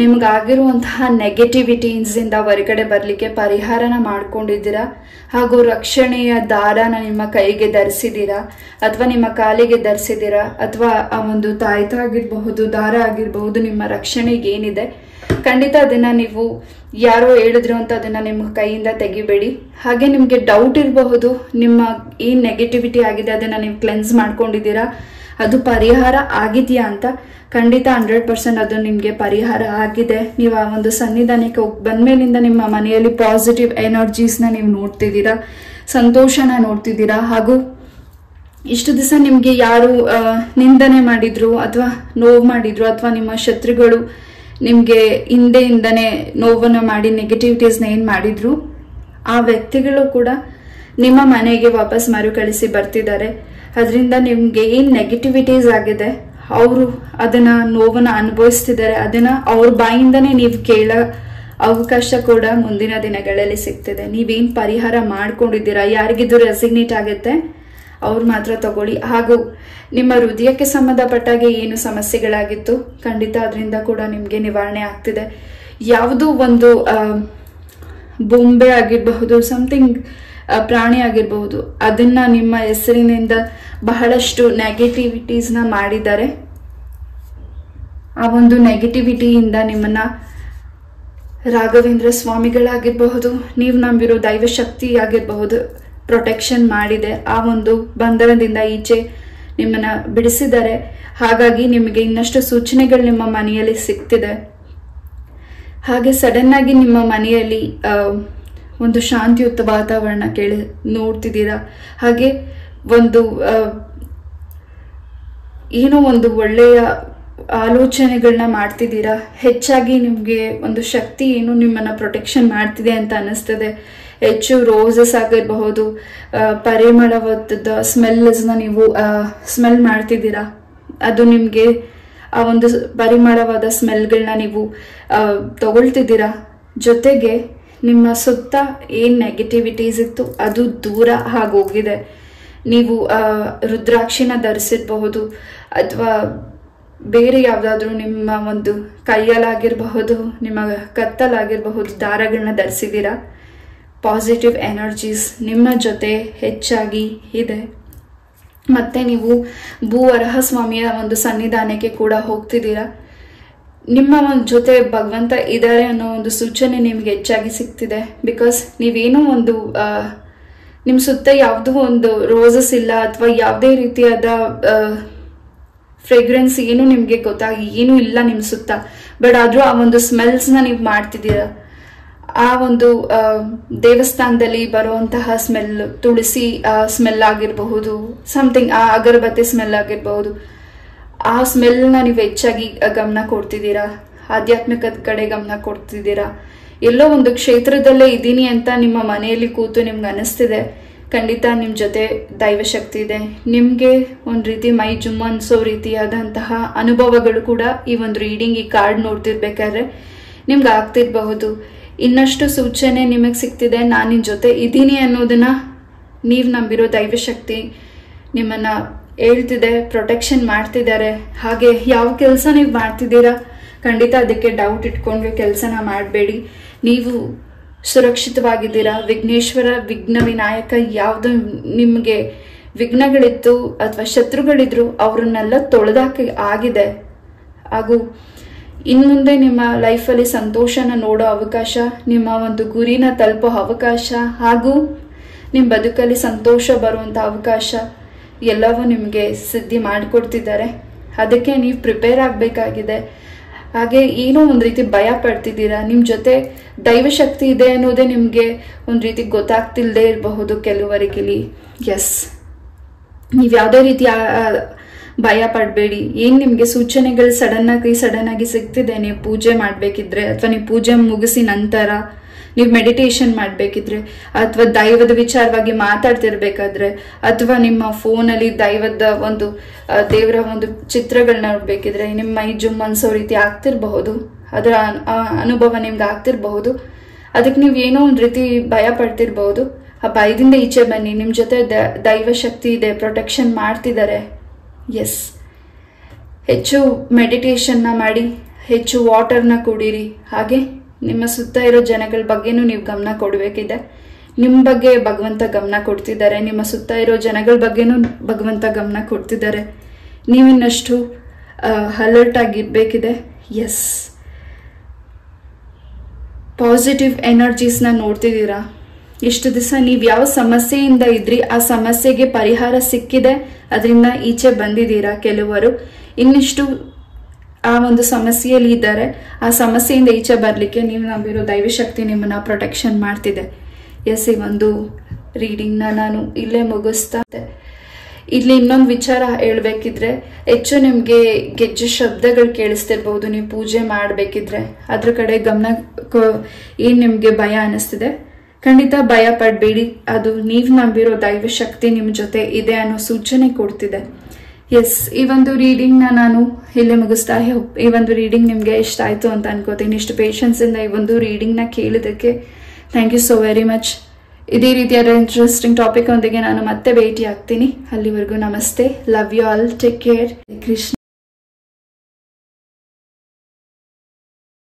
ನಿಮ್ಗಾಗಿರುವಂತಹ ನೆಗೆಟಿವಿಟೀಸಿಂದ ಹೊರಗಡೆ ಬರಲಿಕ್ಕೆ ಪರಿಹಾರನ ಮಾಡ್ಕೊಂಡಿದ್ದೀರಾ, ಹಾಗೂ ರಕ್ಷಣೆಯ ದಾರನ ನಿಮ್ಮ ಕೈಗೆ ಧರಿಸಿದ್ದೀರಾ ಅಥವಾ ನಿಮ್ಮ ಕಾಲಿಗೆ ಧರಿಸಿದ್ದೀರಾ, ಅಥವಾ ಆ ಒಂದು ತಾಯ್ತ ಆಗಿರಬಹುದು, ದಾರ ಆಗಿರಬಹುದು, ನಿಮ್ಮ ರಕ್ಷಣೆಗೆ ಏನಿದೆ ಖಂಡಿತ ಅದನ್ನ ನೀವು ಯಾರೋ ಹೇಳಿದ್ರು ಅಂತ ಅದನ್ನ ನಿಮ್ಮ ಕೈಯಿಂದ ತೆಗಿಬೇಡಿ. ಹಾಗೆ ನಿಮಗೆ ಡೌಟ್ ಇರಬಹುದು, ನಿಮ್ಮ ಏನ್ ನೆಗೆಟಿವಿಟಿ ಆಗಿದೆ ಅದನ್ನ ನೀವು ಕ್ಲೆನ್ಸ್ ಮಾಡ್ಕೊಂಡಿದ್ದೀರಾ, ಅದು ಪರಿಹಾರ ಆಗಿದೆಯಾ ಅಂತ. ಖಂಡಿತ 100% ಅದು ನಿಮಗೆ ಪರಿಹಾರ ಆಗಿದೆ. ನೀವು ಆ ಒಂದು ಸನ್ನಿಧಾನಕ್ಕೆ ಬಂದ್ಮೇಲಿಂದ ನಿಮ್ಮ ಮನೆಯಲ್ಲಿ ಪಾಸಿಟಿವ್ ಎನರ್ಜೀಸ್ನ ನೀವು ನೋಡ್ತಿದ್ದೀರಾ, ಸಂತೋಷನ ನೋಡ್ತಿದ್ದೀರಾ. ಹಾಗೂ ಇಷ್ಟು ದಿವಸ ನಿಮಗೆ ಯಾರು ನಿಂದನೆ ಮಾಡಿದ್ರು ಅಥವಾ ನೋವು ಮಾಡಿದ್ರು ಅಥವಾ ನಿಮ್ಮ ಶತ್ರುಗಳು ನಿಮಗೆ ಹಿಂದೆಯಿಂದನೇ ನೋವನ್ನು ಮಾಡಿ ನೆಗೆಟಿವಿಟೀಸ್ನ ಏನು ಮಾಡಿದ್ರು, ಆ ವ್ಯಕ್ತಿಗಳು ಕೂಡ ನಿಮ್ಮ ಮನೆಗೆ ವಾಪಸ್ ಮರುಕಳಿಸಿ ಬರ್ತಿದ್ದಾರೆ. ಅದರಿಂದ ನಿಮ್ಗೆ ಏನ್ ನೆಗೆಟಿವಿಟೀಸ್ ಆಗಿದೆ ಅವರು ಅದನ್ನ ನೋವನ್ನ ಅನುಭವಿಸ್ತಿದ್ದಾರೆ, ಅದನ್ನ ಅವ್ರ ಬಾಯಿಂದನೇ ನೀವು ಕೇಳೋ ಅವಕಾಶ ಕೂಡ ಮುಂದಿನ ದಿನಗಳಲ್ಲಿ ಸಿಗ್ತಿದೆ. ನೀವೇನ್ ಪರಿಹಾರ ಮಾಡ್ಕೊಂಡಿದ್ದೀರಾ, ಯಾರಿಗಿದು ರೆಸಿಗ್ನೇಟ್ ಆಗುತ್ತೆ ಅವ್ರು ಮಾತ್ರ ತಗೊಳ್ಳಿ. ಹಾಗೂ ನಿಮ್ಮ ಹೃದಯಕ್ಕೆ ಸಂಬಂಧಪಟ್ಟಾಗೆ ಏನು ಸಮಸ್ಯೆಗಳಾಗಿತ್ತು ಖಂಡಿತ ಅದರಿಂದ ಕೂಡ ನಿಮ್ಗೆ ನಿವಾರಣೆ ಆಗ್ತಿದೆ. ಯಾವುದೋ ಒಂದು ಬೊಂಬೆ ಆಗಿರಬಹುದು, ಸಮಥಿಂಗ್ ಪ್ರಾಣಿ ಆಗಿರಬಹುದು, ಅದನ್ನ ನಿಮ್ಮ ಹೆಸರಿನಿಂದ ಬಹಳಷ್ಟು ನೆಗೆಟಿವಿಟೀಸ್ನ ಮಾಡಿದ್ದಾರೆ. ಆ ಒಂದು ನೆಗೆಟಿವಿಟಿಯಿಂದ ನಿಮ್ಮನ್ನ ರಾಘವೇಂದ್ರ ಸ್ವಾಮಿಗಳಾಗಿರಬಹುದು, ನೀವು ನಂಬಿರೋ ದೈವಶಕ್ತಿ ಆಗಿರಬಹುದು, ಪ್ರೊಟೆಕ್ಷನ್ ಮಾಡಿದೆ. ಆ ಒಂದು ಬಂಧನದಿಂದ ಈಚೆ ನಿಮ್ಮನ್ನ ಬಿಡಿಸಿದ್ದಾರೆ. ಹಾಗಾಗಿ ನಿಮಗೆ ಇನ್ನಷ್ಟು ಸೂಚನೆಗಳು ನಿಮ್ಮ ಮನೆಯಲ್ಲಿ ಸಿಗ್ತಿದೆ. ಹಾಗೆ ಸಡನ್ ಆಗಿ ನಿಮ್ಮ ಮನೆಯಲ್ಲಿ ಒಂದು ಶಾಂತಿಯುತ ವಾತಾವರಣ ನೋಡ್ತಿದ್ದೀರಾ. ಹಾಗೆ ಒಂದು ಏನೋ ಒಂದು ಒಳ್ಳೆಯ ಆಲೋಚನೆಗಳನ್ನ ಮಾಡ್ತಿದ್ದೀರಾ. ಹೆಚ್ಚಾಗಿ ನಿಮಗೆ ಒಂದು ಶಕ್ತಿ ಏನು ನಿಮ್ಮನ್ನ ಪ್ರೊಟೆಕ್ಷನ್ ಮಾಡ್ತಿದೆ ಅಂತ ಅನಿಸ್ತದೆ. ಹೆಚ್ಚು ರೋಸಸ್ ಆಗಿರಬಹುದು, ಪರಿಮಳವಾದ ಸ್ಮೆಲ್ಸ್ನ ನೀವು ಸ್ಮೆಲ್ ಮಾಡ್ತಿದ್ದೀರಾ. ಅದು ನಿಮಗೆ ಆ ಒಂದು ಪರಿಮಳವಾದ ಸ್ಮೆಲ್ಗಳನ್ನ ನೀವು ತಗೊಳ್ತಿದ್ದೀರಾ. ಜೊತೆಗೆ ನಿಮ್ಮ ಸುತ್ತ ಏನ್ ನೆಗೆಟಿವಿಟೀಸ್ ಇತ್ತು ಅದು ದೂರ ಆಗೋಗಿದೆ. ನೀವು ರುದ್ರಾಕ್ಷಿನ ಧರಿಸಿರಬಹುದು ಅಥವಾ ಬೇರೆ ಯಾವುದಾದ್ರೂ ನಿಮ್ಮ ಒಂದು ಕೈಯಲ್ಲಾಗಿರಬಹುದು, ನಿಮ್ಮ ಕತ್ತಲಾಗಿರಬಹುದು ದಾರಗಳನ್ನ ಧರಿಸಿದ್ದೀರಾ. ಪಾಸಿಟಿವ್ ಎನರ್ಜೀಸ್ ನಿಮ್ಮ ಜೊತೆ ಹೆಚ್ಚಾಗಿ ಇದೆ. ಮತ್ತೆ ನೀವು ಭೂವರಹ ಸ್ವಾಮಿಯ ಒಂದು ಸನ್ನಿಧಾನಕ್ಕೆ ಕೂಡ ಹೋಗ್ತಿದ್ದೀರಾ. ನಿಮ್ಮ ಒಂದು ಜೊತೆ ಭಗವಂತ ಇದ್ದಾರೆ ಅನ್ನೋ ಒಂದು ಸೂಚನೆ ನಿಮ್ಗೆ ಹೆಚ್ಚಾಗಿ ಸಿಗ್ತಿದೆ. ಬಿಕಾಸ್ ನೀವೇನೋ ಒಂದು ನಿಮ್ಮ ಸುತ್ತ ಯಾವುದೋ ಒಂದು ರೋಸಸ್ ಇಲ್ಲ ಅಥವಾ ಯಾವುದೇ ರೀತಿಯಾದ ಫ್ರೇಗ್ರೆನ್ಸ್ ಏನು ನಿಮಗೆ ಗೊತ್ತಾಗಿ ಏನೂ ಇಲ್ಲ ನಿಮ್ಮ ಸುತ್ತ, ಬಟ್ ಆದ್ರೂ ಆ ಒಂದು ಸ್ಮೆಲ್ಸ್ನ ನೀವು ಮಾಡ್ತಿದ್ದೀರಾ. ಆ ಒಂದು ದೇವಸ್ಥಾನದಲ್ಲಿ ಬರುವಂತಹ ಸ್ಮೆಲ್, ತುಳಸಿ ಸ್ಮೆಲ್ ಆಗಿರಬಹುದು, ಸಮಥಿಂಗ್ ಆ ಅಗರಬತ್ತಿ ಸ್ಮೆಲ್ ಆಗಿರಬಹುದು, ಆ ಸ್ಮೆಲ್ನ ನೀವು ಹೆಚ್ಚಾಗಿ ಗಮನ ಕೊಡ್ತಿದ್ದೀರಾ. ಆಧ್ಯಾತ್ಮಿಕದ ಕಡೆ ಗಮನ ಕೊಡ್ತಿದ್ದೀರಾ. ಎಲ್ಲೋ ಒಂದು ಕ್ಷೇತ್ರದಲ್ಲೇ ಇದ್ದೀನಿ ಅಂತ ನಿಮ್ಮ ಮನೆಯಲ್ಲಿ ಕೂತು ನಿಮ್ಗೆ ಅನಿಸ್ತಿದೆ. ಖಂಡಿತ ನಿಮ್ಮ ಜೊತೆ ದೈವಶಕ್ತಿ ಇದೆ. ನಿಮಗೆ ಒಂದು ರೀತಿ ಮೈ ಜುಮ್ ಅನ್ಸೋ ರೀತಿಯಾದಂತಹ ಅನುಭವಗಳು ಕೂಡ ಈ ಒಂದು ರೀಡಿಂಗ್, ಈ ಕಾರ್ಡ್ ನೋಡ್ತಿರ್ಬೇಕಾದ್ರೆ ನಿಮ್ಗೆ ಆಗ್ತಿರಬಹುದು. ಇನ್ನಷ್ಟು ಸೂಚನೆ ನಿಮಗೆ ಸಿಗ್ತಿದೆ. ನಾನು ನಿನ್ನ ಜೊತೆ ಇದ್ದೀನಿ ಅನ್ನೋದನ್ನ ನೀವು ನಂಬಿರೋ ದೈವಶಕ್ತಿ ನಿಮ್ಮನ್ನ ಹೇಳ್ತಿದೆ, ಪ್ರೊಟೆಕ್ಷನ್ ಮಾಡ್ತಿದ್ದಾರೆ. ಹಾಗೆ ಯಾವ ಕೆಲಸ ನೀವು ಮಾಡ್ತಿದ್ದೀರಾ ಖಂಡಿತ ಅದಕ್ಕೆ ಡೌಟ್ ಇಟ್ಕೊಂಡು ಕೆಲಸನ ಮಾಡಬೇಡಿ. ನೀವು ಸುರಕ್ಷಿತವಾಗಿದ್ದೀರಾ. ವಿಘ್ನೇಶ್ವರ, ವಿಘ್ನ ವಿನಾಯಕ, ಯಾವುದು ನಿಮಗೆ ವಿಘ್ನಗಳಿತ್ತು ಅಥವಾ ಶತ್ರುಗಳಿದ್ರು ಅವ್ರನ್ನೆಲ್ಲ ತೊಳೆದಾಕಿ ಆಗಿದೆ. ಹಾಗೂ ಇನ್ಮುಂದೆ ನಿಮ್ಮ ಲೈಫಲ್ಲಿ ಸಂತೋಷನ ನೋಡೋ ಅವಕಾಶ, ನಿಮ್ಮ ಒಂದು ಗುರಿನ ತಲುಪೋ ಅವಕಾಶ, ಹಾಗೂ ನಿಮ್ಮ ಬದುಕಲ್ಲಿ ಸಂತೋಷ ಬರುವಂಥ ಅವಕಾಶ ಎಲ್ಲವೂ ನಿಮಗೆ ಸಿದ್ಧಿ ಮಾಡಿಕೊಡ್ತಿದ್ದಾರೆ. ಅದಕ್ಕೆ ನೀವು ಪ್ರಿಪೇರ್ ಆಗಬೇಕಾಗಿದೆ. ಹಾಗೆ ಏನೋ ಒಂದು ರೀತಿ ಭಯ ಪಡ್ತಿದ್ದೀರಾ. ನಿಮ್ಮ ಜೊತೆ ದೈವಶಕ್ತಿ ಇದೆ ಅನ್ನೋದೇ ನಿಮಗೆ ಒಂದು ರೀತಿ ಗೊತ್ತಾಗ್ತಿಲ್ಲದೆ ಇರಬಹುದು ಕೆಲವರಿಗಿಲಿ. ಎಸ್, ನೀವು ಯಾವುದೇ ರೀತಿ ಭಯ ಪಡಬೇಡಿ. ಏನು ನಿಮಗೆ ಸೂಚನೆಗಳು ಸಡನ್ ಆಗಿ ಸಿಗ್ತಿದೆ, ನೀವು ಪೂಜೆ ಮಾಡಬೇಕಿದ್ರೆ ಅಥವಾ ನೀವು ಪೂಜೆ ಮುಗಿಸಿ ನಂತರ ನೀವು ಮೆಡಿಟೇಷನ್ ಮಾಡಬೇಕಿದ್ರೆ, ಅಥವಾ ದೈವದ ವಿಚಾರವಾಗಿ ಮಾತಾಡ್ತಿರ್ಬೇಕಾದ್ರೆ, ಅಥವಾ ನಿಮ್ಮ ಫೋನಲ್ಲಿ ದೈವದ ಒಂದು ದೇವರ ಒಂದು ಚಿತ್ರಗಳನ್ನ ನೋಡ್ಬೇಕಿದ್ರೆ ನಿಮ್ಮ ಮೈ ಜುಮ್ ಅನ್ಸೋ ರೀತಿ ಆಗ್ತಿರಬಹುದು. ಅದರ ಅನುಭವ ನಿಮ್ಗೆ ಆಗ್ತಿರಬಹುದು. ಅದಕ್ಕೆ ನೀವು ಏನೋ ಒಂದು ರೀತಿ ಭಯ ಪಡ್ತಿರ್ಬಹುದು. ಆ ಭಯದಿಂದ ಈಚೆ ಬನ್ನಿ. ನಿಮ್ಮ ಜೊತೆ ದೈವ ಶಕ್ತಿ ಇದೆ, ಪ್ರೊಟೆಕ್ಷನ್ ಮಾಡ್ತಿದ್ದಾರೆ. ಎಸ್, ಹೆಚ್ಚು ಮೆಡಿಟೇಷನ್ನ ಮಾಡಿ, ಹೆಚ್ಚು ವಾಟರ್ನ ಕುಡೀರಿ. ಹಾಗೆ ನಿಮ್ಮ ಸುತ್ತ ಇರೋ ಜನಗಳ ಬಗ್ಗೆನೂ ನೀವು ಗಮನ ಕೊಡಬೇಕಿದೆ. ನಿಮ್ಮ ಬಗ್ಗೆ ಭಗವಂತ ಗಮನ ಕೊಡ್ತಿದ್ದಾರೆ, ನಿಮ್ಮ ಸುತ್ತ ಇರೋ ಜನಗಳ ಬಗ್ಗೆನೂ ಭಗವಂತ ಗಮನ ಕೊಡ್ತಿದ್ದಾರೆ. ನೀವಿನ್ನಷ್ಟು ಅಲರ್ಟ್ ಆಗಿರ್ಬೇಕಿದೆ. ಎಸ್, ಪಾಸಿಟಿವ್ ಎನರ್ಜೀಸ್ನ ನೋಡ್ತಿದ್ದೀರಾ. ಇಷ್ಟು ದಿವಸ ನೀವು ಯಾವ ಸಮಸ್ಯೆಯಿಂದ ಇದ್ರಿ ಆ ಸಮಸ್ಯೆಗೆ ಪರಿಹಾರ ಸಿಕ್ಕಿದೆ, ಅದರಿಂದ ಈಚೆ ಬಂದಿದ್ದೀರಾ. ಕೆಲವರು ಇನ್ನಿಷ್ಟು ಆ ಒಂದು ಸಮಸ್ಯೆಯಲ್ಲಿ ಇದ್ದಾರೆ. ಆ ಸಮಸ್ಯೆಯಿಂದ ಈಚೆ ಬರಲಿಕ್ಕೆ ನೀವು ನಂಬಿರೋ ದೈವಶಕ್ತಿ ನಿಮ್ಮನ್ನ ಪ್ರೊಟೆಕ್ಷನ್ ಮಾಡ್ತಿದೆ. ಎಸ್, ಈ ಒಂದು ರೀಡಿಂಗ್ನ ನಾನು ಇಲ್ಲೇ ಮುಗಿಸ್ತಾ. ಇಲ್ಲಿ ಇನ್ನೊಂದು ವಿಚಾರ ಹೇಳ್ಬೇಕಿದ್ರೆ, ಹೆಚ್ಚು ನಿಮಗೆ ಗೆಜ್ಜೆ ಶಬ್ದಗಳು ಕೇಳಿಸ್ತಿರ್ಬಹುದು. ನೀವು ಪೂಜೆ ಮಾಡಬೇಕಿದ್ರೆ ಅದ್ರ ಕಡೆ ಗಮನ. ಏನ್ ನಿಮ್ಗೆ ಭಯ ಅನಿಸ್ತಿದೆ, ಖಂಡಿತ ಭಯ ಪಡಬೇಡಿ. ಅದು ನೀವು ನಂಬಿರೋ ದೈವ ಶಕ್ತಿ ನಿಮ್ಮ ಜೊತೆ ಇದೆ ಅನ್ನೋ ಸೂಚನೆ ಕೊಡ್ತಿದೆ. ಎಸ್, ಈ ಒಂದು ರೀಡಿಂಗ್ನ ನಾನು ಇಲ್ಲೇ ಮುಗಿಸ್ತಾ. ಈ ಒಂದು ರೀಡಿಂಗ್ ನಿಮಗೆ ಇಷ್ಟ ಆಯ್ತು ಅಂತ ಅನ್ಕೋತೀನಿ. ಇಷ್ಟು ಪೇಷನ್ಸ್ ಇಂದ ಈ ಒಂದು ರೀಡಿಂಗ್ನ ಕೇಳಿದಕ್ಕೆ thank you so very much. ಇದೇ ರೀತಿಯಾದ ಇಂಟ್ರೆಸ್ಟಿಂಗ್ ಟಾಪಿಕ್ ಒಂದಿಗೆ ನಾನು ಮತ್ತೆ ಭೇಟಿ ಆಗ್ತೀನಿ. ಅಲ್ಲಿವರೆಗೂ ನಮಸ್ತೆ. Love you all. Take care. Krishna.